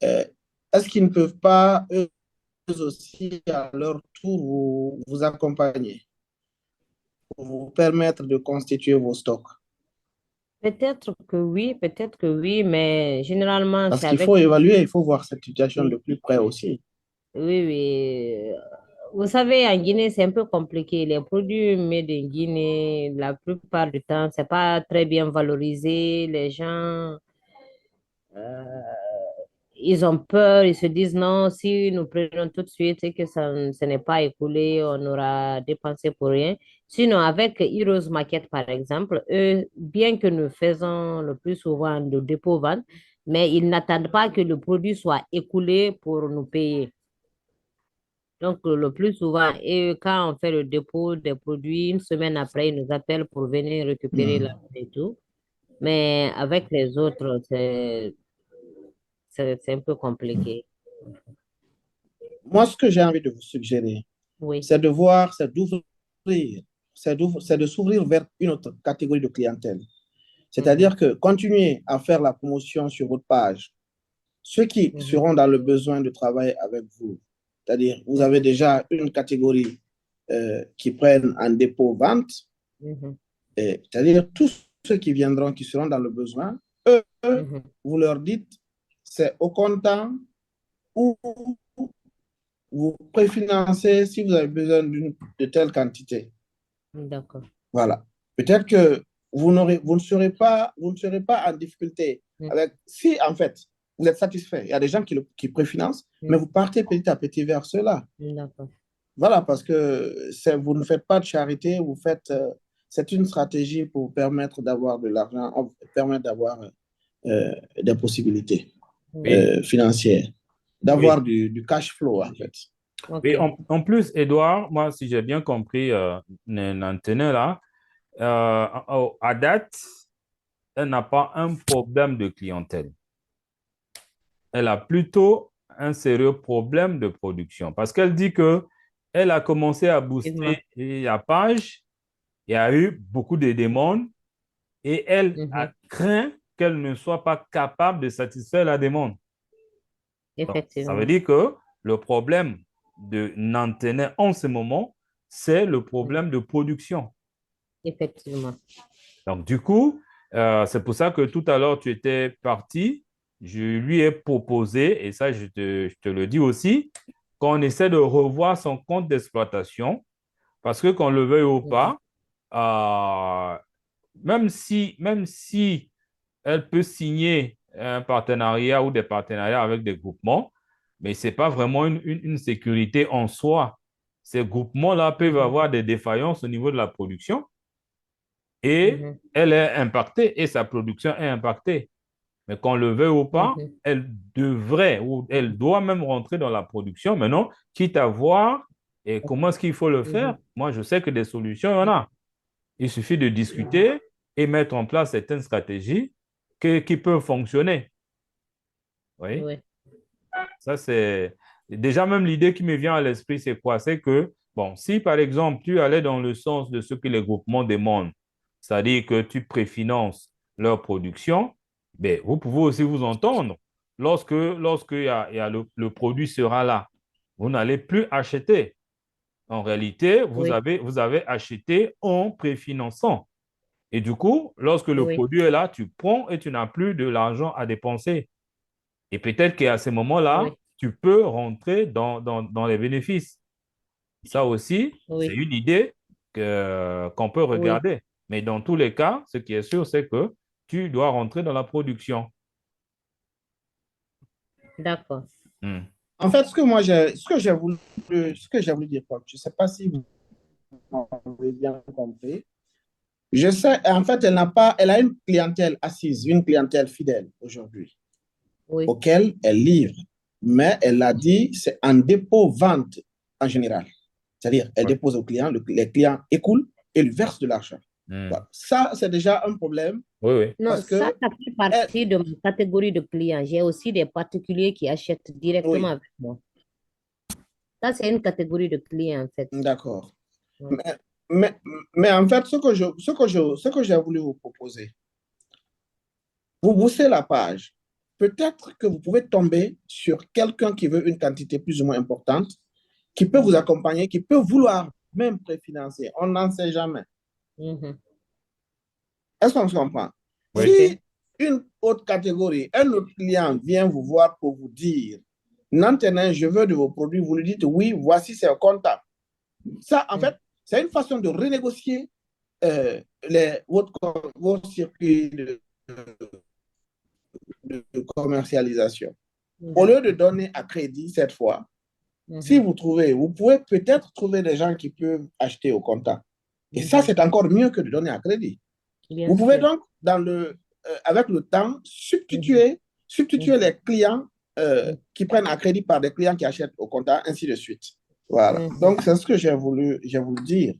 euh, est-ce qu'ils ne peuvent pas, eux aussi, à leur tour, vous accompagner, pour vous permettre de constituer vos stocks? Peut-être que oui, mais généralement, Parce c'est qu'il avec... faut évaluer, il faut voir cette situation de Oui, plus près aussi. oui, oui. Vous savez, en Guinée, c'est un peu compliqué. Les produits made in Guinée, la plupart du temps, c'est pas très bien valorisé. Les gens, euh, ils ont peur, ils se disent non, si nous prenons tout de suite et que ce n'est pas écoulé, on aura dépensé pour rien. Sinon, avec Heroes Market, par exemple, eux, bien que nous faisons le plus souvent de dépôt-vente, mais ils n'attendent pas que le produit soit écoulé pour nous payer. Donc, le plus souvent, et quand on fait le dépôt des produits, une semaine après, ils nous appellent pour venir récupérer Hmm. l'argent et tout. Mais avec les autres, c'est un peu compliqué. Moi, ce que j'ai envie de vous suggérer, Oui. c'est de voir, c'est d'ouvrir, c'est de s'ouvrir vers une autre catégorie de clientèle. Mhm, C'est-à-dire que continuer à faire la promotion sur votre page. Ceux qui mhm, seront dans le besoin de travailler avec vous, c'est-à-dire vous avez mhm, déjà une catégorie qui prennent en dépôt vente, mhm, c'est-à-dire tous ceux qui viendront, qui seront dans le besoin, eux, Mhm. vous leur dites, c'est au comptant ou vous préfinancez si vous avez besoin de telle quantité. D'accord. Voilà. Peut-être que vous ne serez pas en difficulté Mm. avec, si en fait, vous êtes satisfait. Il y a des gens qui préfinancent, mais vous partez petit à petit vers cela. D'accord. Voilà, parce que vous ne faites pas de charité, c'est une stratégie pour vous permettre d'avoir de l'argent, permettre d'avoir des possibilités Oui, financières, oui. d'avoir du cash flow, en fait. Ok. Et en plus, Edouard, moi, si j'ai bien compris, Nantene là, à date, elle n'a pas un problème de clientèle. Elle a plutôt un sérieux problème de production parce qu'elle dit que elle a commencé à Effectivement. booster la page, il y a eu beaucoup de demandes et elle a Mhm. craint qu'elle ne soit pas capable de satisfaire la demande. Donc, ça veut Effectivement. dire que le problème de Nantene en ce moment, c'est le Mm. problème de production. Effectivement. Donc, du coup, c'est pour ça que tout à l'heure, tu étais parti. Je lui ai proposé, et ça, je te le dis aussi, qu'on essaie de revoir son compte d'exploitation, parce que qu'on le veuille ou Mhm. pas, euh, même si elle peut signer un partenariat ou des partenariats avec des groupements, mais ce n'est pas vraiment une sécurité en soi. Ces groupements-là peuvent Mhm. avoir des défaillances au niveau de la production et Mhm. elle est impactée et sa production est impactée. Mais qu'on le veuille ou pas, Mhm. elle devrait ou elle doit même rentrer dans la production maintenant, quitte à voir et comment est-ce qu'il faut le faire. Mhm. Moi, je sais que des solutions, il y en a. Il suffit de discuter et mettre en place certaines stratégies qui peuvent fonctionner. Oui, Oui. ça c'est déjà même l'idée qui me vient à l'esprit, c'est quoi? C'est que, bon, si par exemple tu allais dans le sens de ce que les groupements demandent, c'est-à-dire que tu préfinances leur production, ben, vous pouvez aussi vous entendre. Lorsque le produit sera là, vous n'allez plus acheter. En réalité, Oui. vous avez acheté en préfinançant. Et du coup, lorsque le Oui. produit est là, tu prends et tu n'as plus de l'argent à dépenser. Et peut-être qu'à ce moment-là, Oui. tu peux rentrer dans les bénéfices. Ça aussi, c'est Oui. une idée qu'on peut Oui. regarder. Mais dans tous les cas, ce qui est sûr, c'est que tu dois rentrer dans la production. D'accord. Hmm. En fait, ce que j'ai voulu dire, je ne sais pas si vous avez bien compris. Je sais, en fait, elle a une clientèle assise, une clientèle fidèle aujourd'hui, Oui. auquel elle livre. Mais elle a dit, c'est en dépôt-vente en général. C'est-à-dire, elle Ouais. dépose au client, les clients écoulent et lui versent de l'argent. Hmm. Voilà. Ça, c'est déjà un problème Oui, oui. Non, parce ça, que, ça fait elle, partie de ma catégorie de clients. J'ai aussi des particuliers qui achètent directement oui, avec moi. Ça, c'est une catégorie de clients, en fait. d'accord. Oui. Mais, mais, mais en fait, ce que j'ai voulu vous proposer, vous poussez la page. Peut-être que vous pouvez tomber sur quelqu'un qui veut une quantité plus ou moins importante, qui peut vous Mhm. accompagner, qui peut vouloir même préfinancer. On n'en sait jamais. Mhm. Est-ce qu'on se comprend? Oui. OK. Si une autre catégorie, un autre client vient vous voir pour vous dire, maintenant, je veux de vos produits, vous lui dites, oui, voici, c'est un comptable. Ça, en fait, c'est une façon de renégocier vos circuits de commercialisation. Au lieu de D'accord. donner à crédit cette fois, si Mhm. vous trouvez, vous pouvez peut-être trouver des gens qui peuvent acheter au comptant. Et ça, Mhm. c'est encore mieux que de donner à crédit. Bien Vous pouvez sûr. donc, avec le temps, Mhm. substituer Mhm. les clients Mhm. qui prennent à crédit par des clients qui achètent au comptant, ainsi de suite. Voilà. Mhm. Donc, c'est ce que j'ai voulu dire.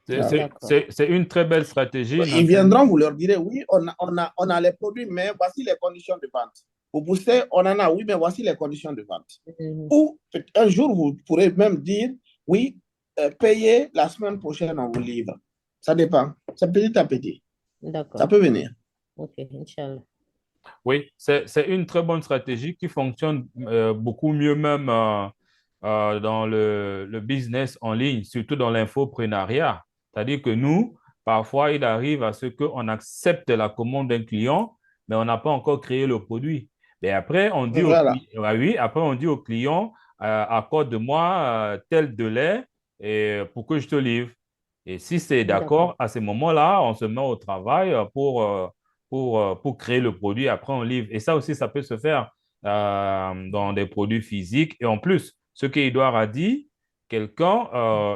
Voilà. D'accord. C'est une très belle stratégie, Ils Nantendo. viendront, vous leur direz, oui, on a les produits, mais voici les conditions de vente. Vous poussez, on en a, oui, mais voici les conditions de vente. Mhm. Ou un jour, vous pourrez même dire, oui, payez la semaine prochaine, on vous livre. Ça dépend. C'est petit à petit. Ça D'accord. peut venir. OK. Inch'Allah. Oui, c'est une très bonne stratégie qui fonctionne beaucoup mieux même dans le business en ligne, surtout dans l'infoprenariat. C'est-à-dire que nous, parfois, il arrive à ce qu'on accepte la commande d'un client, mais on n'a pas encore créé le produit. Et après, on dit Voilà. oui, après, on dit au client, accorde-moi tel délai pour que je te livre. Et si c'est d'accord, à ce moment-là, on se met au travail pour créer le produit. Après, on livre. Et ça aussi, ça peut se faire dans des produits physiques. Et en plus, ce qu'Edouard a dit, il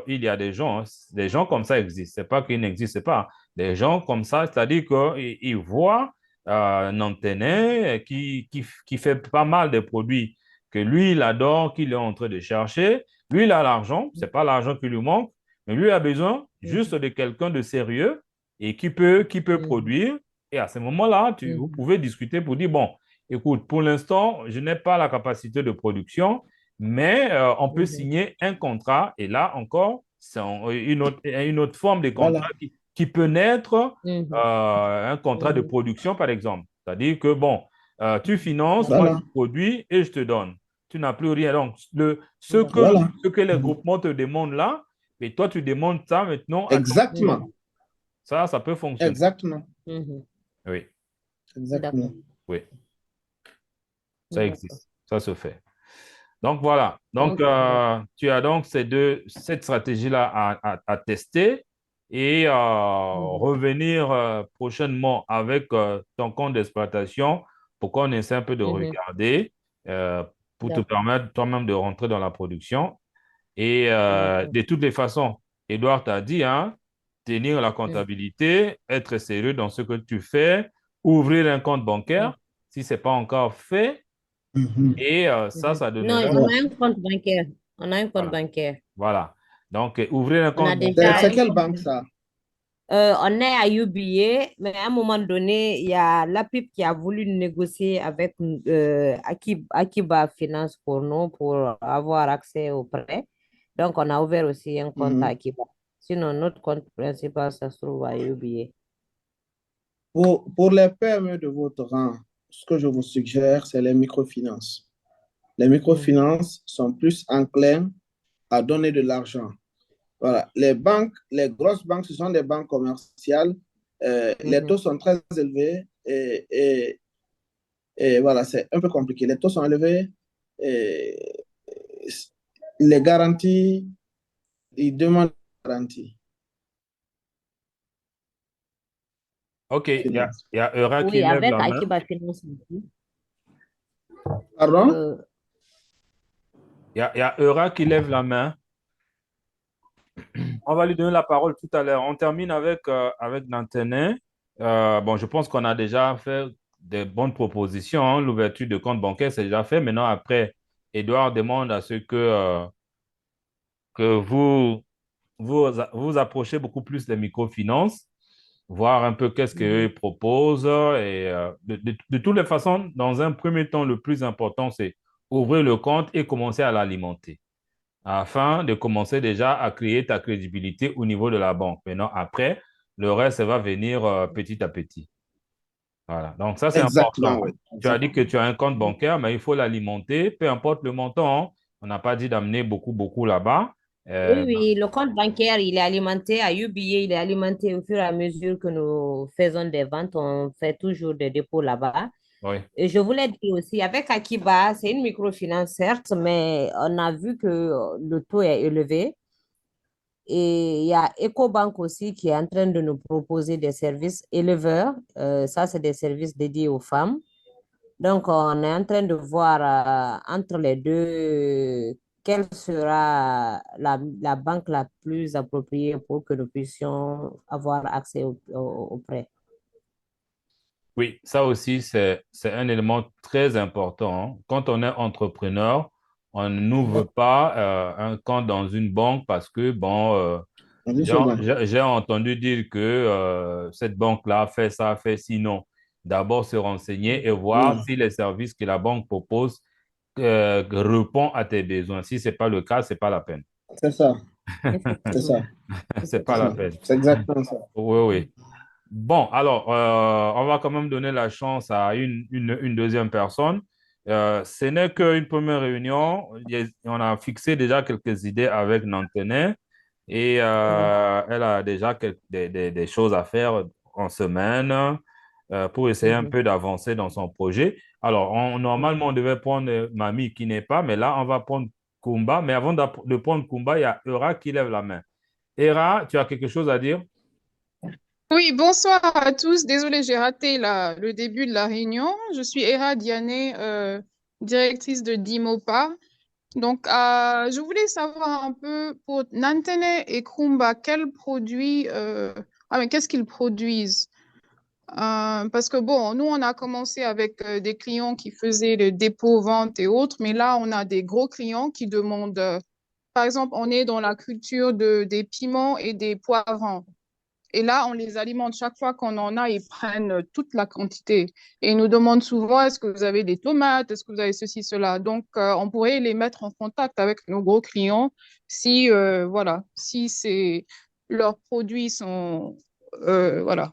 y a des gens comme ça existent. C'est pas qu'ils n'existent pas. Des gens comme ça, c'est-à-dire qu'ils voient un antennet qui fait pas mal de produits que lui, il adore, qu'il est en train de chercher. Lui, il a l'argent. C'est pas l'argent qui lui manque, mais lui a besoin juste de quelqu'un de sérieux et qui peut produire. Et à ce moment-là, vous pouvez discuter pour dire, bon, écoute, pour l'instant, je n'ai pas la capacité de production, mais on peut signer un contrat. Et là encore, c'est une autre forme de contrat Voilà. qui peut naître un contrat de production, par exemple. C'est-à-dire que, bon, tu finances, moi Voilà. je produis et je te donne. Tu n'as plus rien. Donc, Voilà. ce que les groupements te demandent là, et toi, tu demandes ça maintenant à ton Exactement. client. Ça peut fonctionner. Exactement. Oui, Exactement. oui, ça existe. Ça se fait. Donc, voilà. Donc, tu as donc cette stratégie-là à tester et revenir prochainement avec ton compte d'exploitation pour qu'on essaie un peu de regarder pour te permettre toi-même de rentrer dans la production. Et de toutes les façons, Edouard t'a dit, hein, tenir la comptabilité, être sérieux dans ce que tu fais, ouvrir un compte bancaire, si ce n'est pas encore fait. Et ça Non, donnerait... on a un compte bancaire. On a un compte Voilà. bancaire. Voilà. Donc, ouvrir un On a compte déjà bancaire. C'est un quelle compte banque ça? on est à UBA, mais à un moment donné, il y a l'APIP qui a voulu négocier avec Akiba Finance pour nous, pour avoir accès aux prêts. Donc, on a ouvert aussi un compte à Akiba. Sinon, notre compte principal, ça se trouve à UBA. Pour les PME de votre rang, ce que je vous suggère, c'est les microfinances. Les microfinances sont plus enclins à donner de l'argent. Voilà. Les banques, les grosses banques, ce sont des banques commerciales. Les taux sont très élevés et voilà, c'est un peu compliqué. Les taux sont élevés et les garanties, ils demandent des garanties. OK, il y a Eura qui Oui, lève avec la main. Akiba Finance aussi. Pardon? Il y a Eura qui lève la main. On va lui donner la parole tout à l'heure. On termine avec Nantenet. Bon, je pense qu'on a déjà fait des bonnes propositions, hein. L'ouverture de compte bancaire, c'est déjà fait. Maintenant, après, Edouard demande à ce que vous approchez beaucoup plus des microfinances, voir un peu qu'est-ce qu'eux proposent. Et de toutes les façons, dans un premier temps, le plus important, c'est ouvrir le compte et commencer à l'alimenter afin de commencer déjà à créer ta crédibilité au niveau de la banque. Maintenant, après, le reste va venir petit à petit. Voilà. Donc, ça, c'est Exactement, important. oui. Tu as dit que tu as un compte bancaire, mais il faut l'alimenter, peu importe le montant, hein. On n'a pas dit d'amener beaucoup, beaucoup là-bas. Oui, le compte bancaire, il est alimenté à UBA, il est alimenté au fur et à mesure que nous faisons des ventes, on fait toujours des dépôts là-bas. Oui. Et je voulais dire aussi, avec Akiba, c'est une microfinance, certes, mais on a vu que le taux est élevé. Et il y a EcoBank aussi qui est en train de nous proposer des services éleveurs. Ça, c'est des services dédiés aux femmes. Donc, on est en train de voir entre les deux quelle sera la banque la plus appropriée pour que nous puissions avoir accès aux prêts. Oui, ça aussi, c'est un élément très important, hein. Quand on est entrepreneur, on n'ouvre pas un compte dans une banque parce que, bon, j'ai entendu dire que cette banque-là fait ça, fait sinon. D'abord, se renseigner et voir si les services que la banque propose répondent à tes besoins. Si ce n'est pas le cas, ce n'est pas la peine. C'est ça. C'est ça. C'est pas la peine. C'est exactement ça. Oui, oui. Bon, alors, on va quand même donner la chance à une deuxième personne. Ce n'est qu'une première réunion. On a fixé déjà quelques idées avec Nantenet. et elle a déjà des choses à faire en semaine pour essayer un Mhm. peu d'avancer dans son projet. Alors, normalement, on devait prendre Mamie qui n'est pas, mais là, on va prendre Kumba. Mais avant de prendre Kumba, il y a Eura qui lève la main. Eura, tu as quelque chose à dire? Oui, bonsoir à tous. Désolée, j'ai raté le début de la réunion. Je suis Hera Diané, directrice de Dimopa. Donc, je voulais savoir un peu pour Nantene et Kumba, quels produits, mais qu'est-ce qu'ils produisent? Parce que bon, nous, on a commencé avec des clients qui faisaient le dépôt, vente et autres, mais là, on a des gros clients qui demandent, par exemple, on est dans la culture des piments et des poivrons. Et là, on les alimente chaque fois qu'on en a, ils prennent toute la quantité. Et ils nous demandent souvent, est-ce que vous avez des tomates? Est-ce que vous avez ceci, cela? Donc, on pourrait les mettre en contact avec nos gros clients si, voilà, si leurs produits sont, voilà,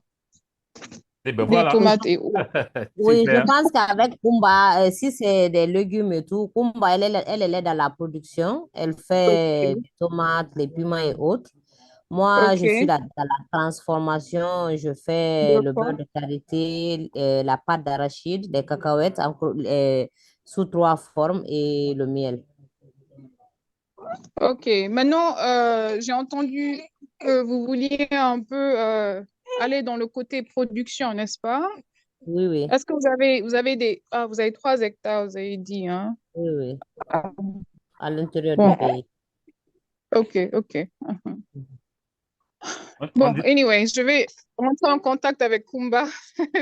Eh bien, des voilà. tomates et autres. Oui, je Super. pense qu'avec Kumba, si c'est des légumes et tout, Kumba, elle est dans la production. Elle fait Ok, des tomates, les piments et autres. Moi, je suis ok, dans la transformation. Je fais le beurre d'accord. de karité, la pâte d'arachide, les cacahuètes sous trois formes et le miel. Ok, maintenant, j'ai entendu que vous vouliez un peu aller dans le côté production, n'est-ce pas? Oui, oui, Est-ce que vous avez vous avez 3 hectares, vous avez dit, hein? oui, oui, Ah, à l'intérieur du bon, pays. ok, ok. Mhm. On Bon, dit- anyway, je vais rentrer en contact avec Kumba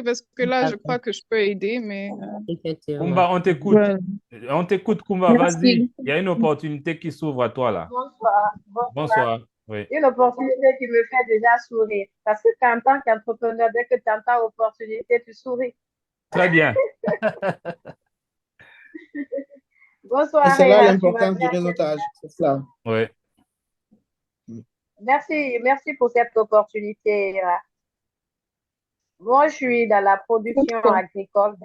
parce que là, je D'accord, crois que je peux aider, mais effectivement. Kumba, on t'écoute. voilà. On t'écoute, Kumba, vas-y. Merci. Il y a une opportunité qui s'ouvre à toi là. Bonsoir, bonsoir. Bonsoir. Oui. Une opportunité qui me fait déjà sourire. Parce que en tant qu'entrepreneur, dès que tu entends opportunité, tu souris. Très bien. Et Bonsoir, c'est là Héra, tu vas l'importance du bien? réseautage, c'est cela. Oui. Merci, merci pour cette opportunité, Héra. Moi, je suis dans la production agricole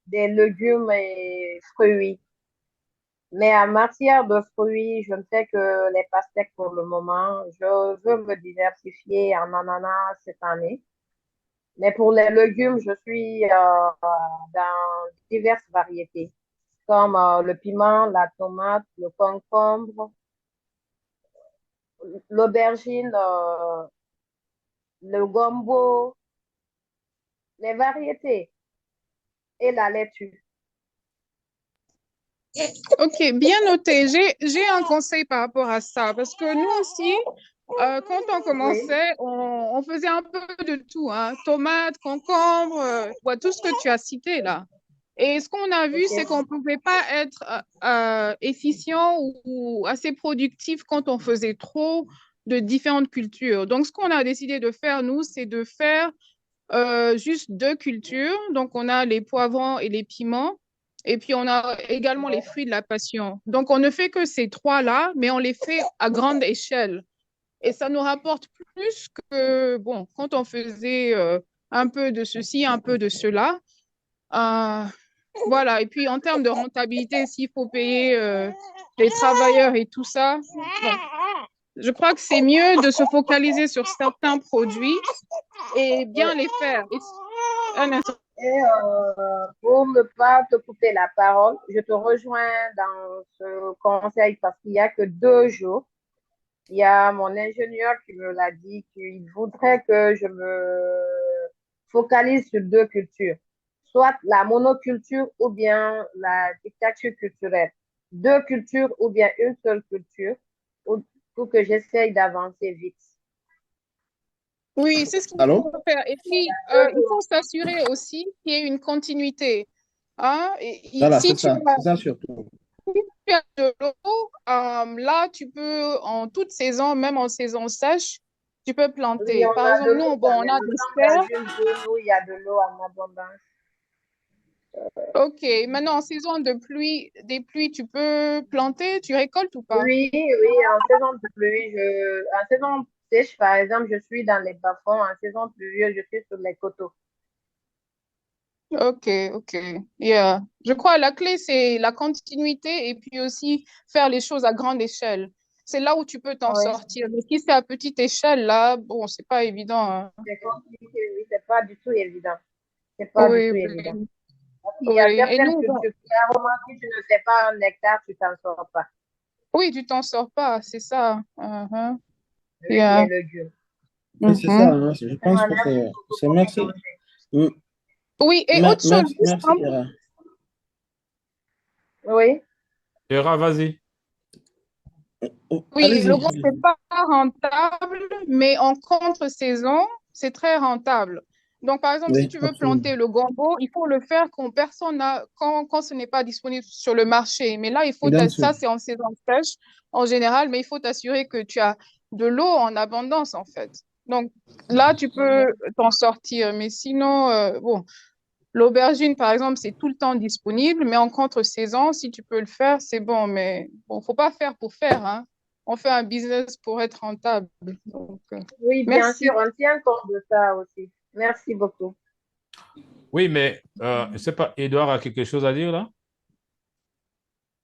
des légumes et fruits. Mais en matière de fruits, je ne fais que les pastèques pour le moment. Je veux me diversifier en ananas cette année. Mais pour les légumes, je suis dans diverses variétés, comme le piment, la tomate, le concombre, l'aubergine, le gombo, les variétés et la laitue. Ok, bien noté. J'ai un conseil par rapport à ça parce que nous aussi, quand on Oui, commençait, on faisait un peu de tout, hein. Tomates, concombres, ouais, tout ce que tu as cité là. Et ce qu'on a vu, c'est qu'on ok. ne pouvait pas être efficient ou assez productif quand on faisait trop de différentes cultures. Donc, ce qu'on a décidé de faire, nous, c'est de faire juste 2 cultures. Donc, on a les poivrons et les piments. Et puis, on a également les fruits de la passion. Donc, on ne fait que ces 3-là, mais on les fait à grande échelle. Et ça nous rapporte plus que, bon, quand on faisait un peu de ceci, un peu de cela. Euh, voilà. Et puis, en termes de rentabilité, s'il faut payer les travailleurs et tout ça, bon, je crois que c'est mieux de se focaliser sur certains produits et bien les faire. Un instant. Et pour ne pas te couper la parole, je te rejoins dans ce conseil parce qu'il n'y a que 2 jours. Il y a mon ingénieur qui me l'a dit qu'il voudrait que je me focalise sur 2 cultures, soit la monoculture ou bien la dictature culturelle. 2 cultures ou bien une seule culture pour que j'essaye d'avancer vite. Oui, c'est ce qu'il Allô? faut faire. Et puis, il faut s'assurer aussi qu'il y ait une continuité. Hein? Voilà, Si tu c'est ça surtout. as de l'eau, là, tu peux, en toute saison, même en saison sèche, tu peux Oui, planter. on Par a de exemple, l'eau nous, bon, quand on même. a Nous des sommes dans serres. une zone où il y a de l'eau en abondance. OK. Maintenant, en saison de pluie, des pluies, tu peux planter, tu récoltes ou pas? Oui, oui, en saison de pluie, en saison sèche, par exemple, je suis dans les bas-fonds. En saison pluvieuse, je suis sur les coteaux. OK, OK. Yeah. Je crois que la clé, c'est la continuité et puis aussi faire les choses à grande échelle. c'est là où tu peux t'en Oui, sortir. Mais si c'est à petite échelle, là, bon, c'est pas évident, hein. c'est compliqué, oui, c'est pas du tout évident. C'est pas du Oui, tout oui, évident. Parce qu'il y oui. a Et certaines nous, cultures qui, à un moment, si tu ne fais pas 1 hectare, tu t'en sors pas. oui, tu t'en sors pas, c'est ça. Mhm. Avec les Yeah. légumes. Oui, c'est ça, Mhm. hein, je pense Vraiment, que merci beaucoup c'est pour tes merci. conseils. Mm, Oui, et autre chose, Merci, juste, merci, hein. Ira. Oui, Hera, vas-y. Oh, Oui, le allez-y, goût, allez-y. c'est pas rentable, mais en contre-saison, c'est très rentable. Donc, par exemple, si Oui, tu veux absolument. planter le gombo, il faut le faire quand personne n'a, quand ce n'est pas disponible sur le marché. Mais là, Bien sûr. ça, c'est en saison sèche en général, mais il faut t'assurer que tu as de l'eau en abondance, en fait. Donc, là, tu peux t'en sortir. Mais sinon, bon, l'aubergine, par exemple, c'est tout le temps disponible, mais en contre-saison, si tu peux le faire, c'est bon. Mais bon, faut pas faire pour faire, hein. On fait un business pour être rentable. Donc, oui, bien sûr, merci. on tient compte de ça aussi. Merci beaucoup. Oui, mais je ne sais pas, Edouard a quelque chose à dire là?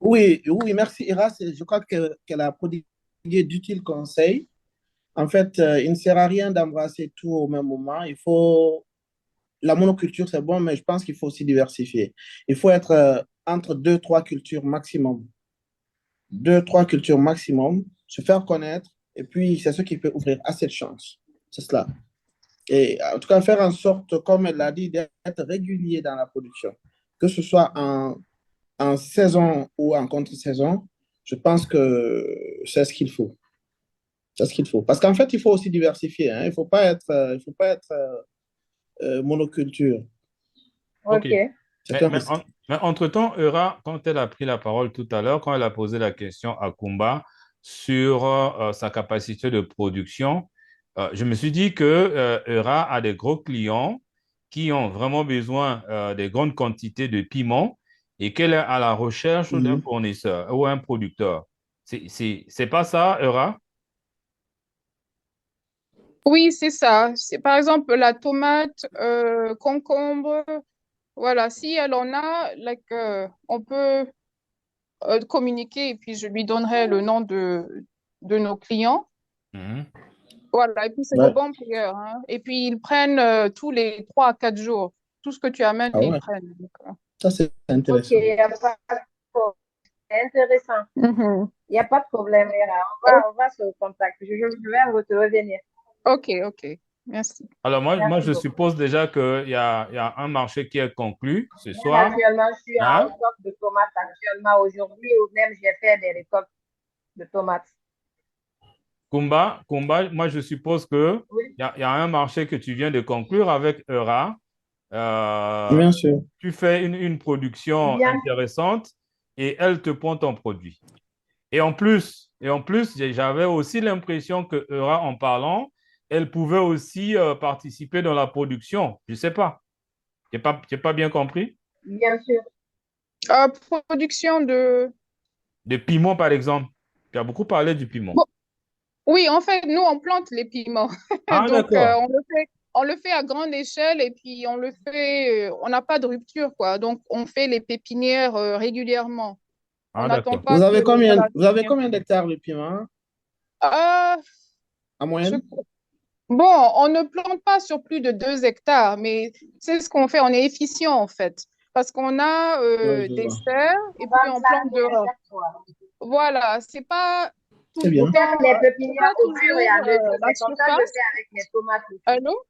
Oui, oui, merci, Ira. Je crois qu'elle a prodigué d'utiles conseils. En fait, il ne sert à rien d'embrasser tout au même moment. La monoculture, c'est bon, mais je pense qu'il faut aussi diversifier. Il faut être entre deux, trois cultures maximum. Deux, trois cultures maximum, se faire connaître, et puis c'est ce qui peut ouvrir assez de chances. C'est cela. Et en tout cas, faire en sorte, comme elle l'a dit, d'être régulier dans la production, que ce soit en saison ou en contre-saison, je pense que c'est ce qu'il faut. C'est ce qu'il faut. Parce qu'en fait, il faut aussi diversifier, hein. Il faut pas être monoculture. OK. Ok. C'est un risque. Mais entre-temps, Eura, quand elle a pris la parole tout à l'heure, quand elle a posé la question à Kumba sur sa capacité de production, je me suis dit que Eura a des gros clients qui ont vraiment besoin des grandes quantités de piments et qu'elle est à la recherche d'un Mhm. fournisseur ou un producteur. C'est pas ça, Eura? Oui, c'est ça. C'est par exemple la tomate, concombre. Voilà, si elle en a, like, on peut communiquer et puis je lui donnerai le nom de nos clients. Mhm. Voilà, et puis c'est de Ouais. bons payeurs, hein. Et puis ils prennent tous les 3 à 4 jours. Tout ce que tu amènes, Ah ils ouais, prennent. Donc, ça c'est Ok, intéressant. il n'y a pas de problème. C'est intéressant. mhm. Il n'y a pas de problème, Hera. O- On va se contacter. Je vais te revenir. Ok, ok. Merci. Alors moi, Merci je beaucoup. suppose déjà il y a un marché qui est conclu ce Même soir, actuellement, je suis en hein? récolte de tomates actuellement aujourd'hui, ou même j'ai fait des récoltes de tomates. Kumba, moi je suppose que Oui, il y a un marché que tu viens de conclure avec Eura. Euh, Bien sûr. Tu fais une production bien, intéressante et elle te prend ton produit. Et en plus, j'avais aussi l'impression que Eura, en parlant, elle pouvait aussi participer dans la production. Je ne sais pas. J'ai pas bien compris. bien sûr. Production de... De piment, par exemple. Tu as beaucoup parlé du piment. Bon, oui, en fait, nous, on plante les piments. Ah, Donc, d'accord. on le fait à grande échelle et puis on le fait, on n'a pas de rupture, quoi. Donc, on fait les pépinières régulièrement. On Ah, n'attend d'accord. pas que, voilà. Vous avez combien d'hectares de piment Euh, en je- moyenne? Bon, on ne plante pas sur plus de 2 hectares, mais c'est ce qu'on fait. On est efficient, en fait. Parce qu'on a Oui, je des vois. serres On et va puis on plante planter à dehors. chaque fois. Voilà, c'est pas tout C'est le bien. Vous faites temps, les c'est pépinières pas au fur et toujours à mesure. la C'est comme ça que je surface. fais avec les tomates aussi. Allô?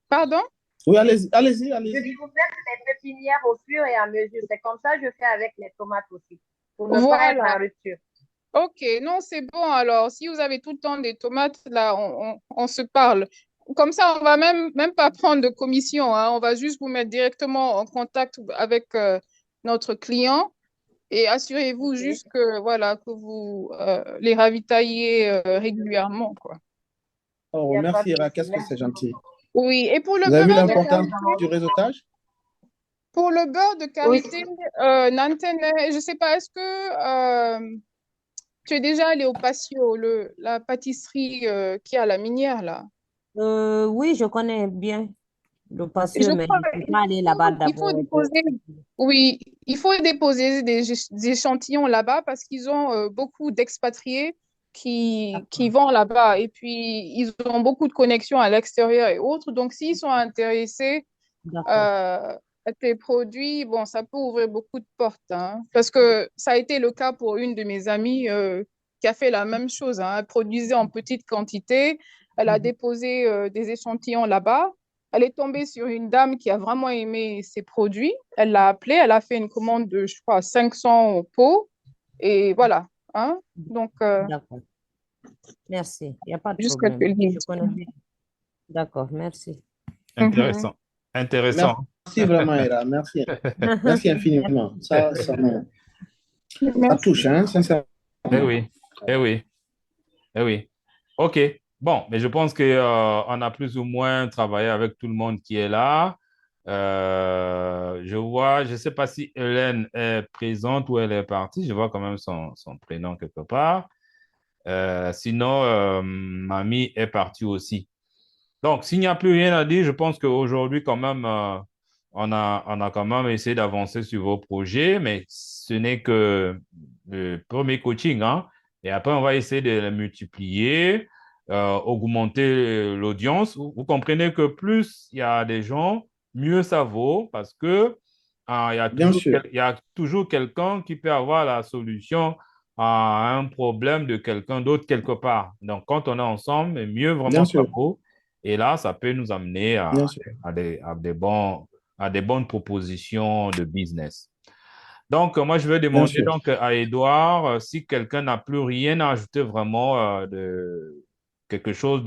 Pardon? Oui, allez-y, allez-y, Je allez-y. dis, vous faites les pépinières au fur et à mesure. C'est comme ça que je fais avec les tomates aussi, pour ne pas être Voilà. en rupture. Ok, non, c'est bon. Alors, si vous avez tout le temps des tomates, là, on se parle. Comme ça, on va même pas prendre de commission, hein. On va juste vous mettre directement en contact avec notre client et assurez-vous Ok. juste que, voilà, que vous les ravitaillez régulièrement, quoi. Il Oh, n'y a pas merci, de Ira. souci. Qu'est-ce que c'est Merci gentil. beaucoup. Oui, et pour le Vous avez vu beurre de l'importance karité, du réseautage? pour le beurre de Oui, karité, Nantene, je sais pas, est-ce que tu es déjà allé au Patio, la pâtisserie qui est à la Minière, là? Oui, je connais bien le Je patio, mais crois je ne suis pas allée là-bas il faut d'abord. déposer, oui, il faut déposer des échantillons là-bas parce qu'ils ont beaucoup d'expatriés qui vont là-bas et puis ils ont beaucoup de connexions à l'extérieur et autres. Donc, s'ils sont intéressés D'accord. à tes produits, bon, ça peut ouvrir beaucoup de portes, hein. Parce que ça a été le cas pour une de mes amies qui a fait la même chose, hein. Elle produisait en petite quantité, elle a déposé des échantillons là-bas. Elle est tombée sur une dame qui a vraiment aimé ses produits. Elle l'a appelée, elle a fait une commande de, je crois, 500 pots. Et voilà, hein. Donc, D'accord. Merci. Il n'y a pas de juste problème. quelques lignes. Je connais bien. D'accord. Merci. Intéressant. Intéressant. Merci vraiment, Hera. Merci. Merci infiniment. Ça Merci. touche, hein, sincèrement. Eh oui, eh oui, eh oui. OK. Bon, mais je pense que on a plus ou moins travaillé avec tout le monde qui est là. Je vois, je ne sais pas si Hélène est présente ou elle est partie. Je vois quand même son prénom quelque part. Sinon, Mamie est partie aussi. Donc, s'il n'y a plus rien à dire, je pense qu'aujourd'hui, quand même, on a quand même essayé d'avancer sur vos projets, mais ce n'est que le premier coaching, hein. Et après, on va essayer de les multiplier, augmenter l'audience. Vous comprenez que plus il y a des gens, mieux ça vaut parce que Bien sûr. il y a toujours quelqu'un qui peut avoir la solution à un problème de quelqu'un d'autre quelque part. Donc, quand on est ensemble, mieux Bien vraiment ça sûr. vaut. Et là, ça peut nous amener Bien sûr. à des bonnes propositions de business. Donc, moi, je vais Bien demander sûr. donc à Edouard si quelqu'un n'a plus rien à ajouter vraiment quelque chose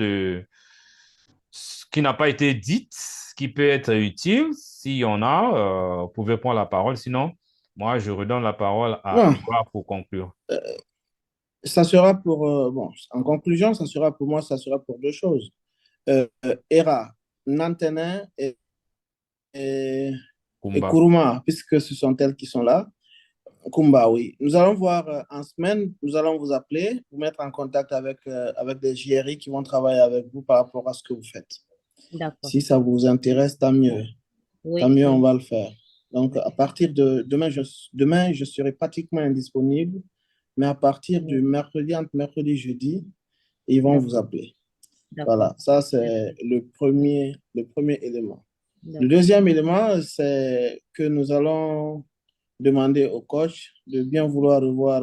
qui n'a pas été dit, qui peut être utile. S'il y en a, vous pouvez prendre la parole. Sinon, moi, je redonne la parole à Bon, Edouard pour conclure. ça sera pour, bon, en conclusion, ça sera pour moi, ça sera pour deux choses. Hera, Nantene et Kumba. Kuruma, puisque ce sont elles qui sont là. Kumba, oui. Nous allons voir en semaine, nous allons vous appeler, vous mettre en contact avec des JRI qui vont travailler avec vous par rapport à ce que vous faites. D'accord. Si ça vous intéresse, tant mieux. Oui. Tant mieux, on va le faire. Donc, à partir de demain, je serai pratiquement indisponible, mais à partir du mercredi, entre mercredi et jeudi, ils vont vous appeler. D'accord. Voilà, ça c'est le premier élément. Le D'accord. deuxième élément, c'est que nous allons demander au coach de bien vouloir revoir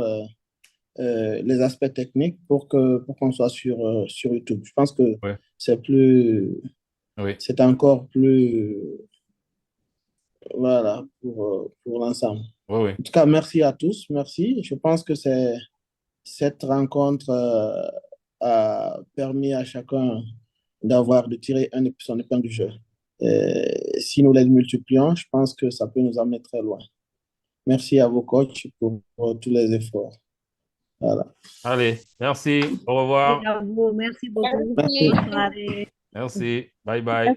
les aspects techniques pour qu'on soit sur YouTube. Je pense que Ouais. c'est Oui. encore plus, voilà, pour l'ensemble. Oui, oui. En tout cas, merci à tous, merci. Je pense que cette rencontre a permis à chacun de tirer son épingle du jeu. Si nous les multiplions, je pense que ça peut nous amener très loin. Merci à vos coachs pour tous les efforts. Voilà. Allez, merci. Au revoir. Merci à vous. Merci beaucoup. Merci. Bonne soirée. Merci. Bye bye.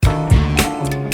Merci.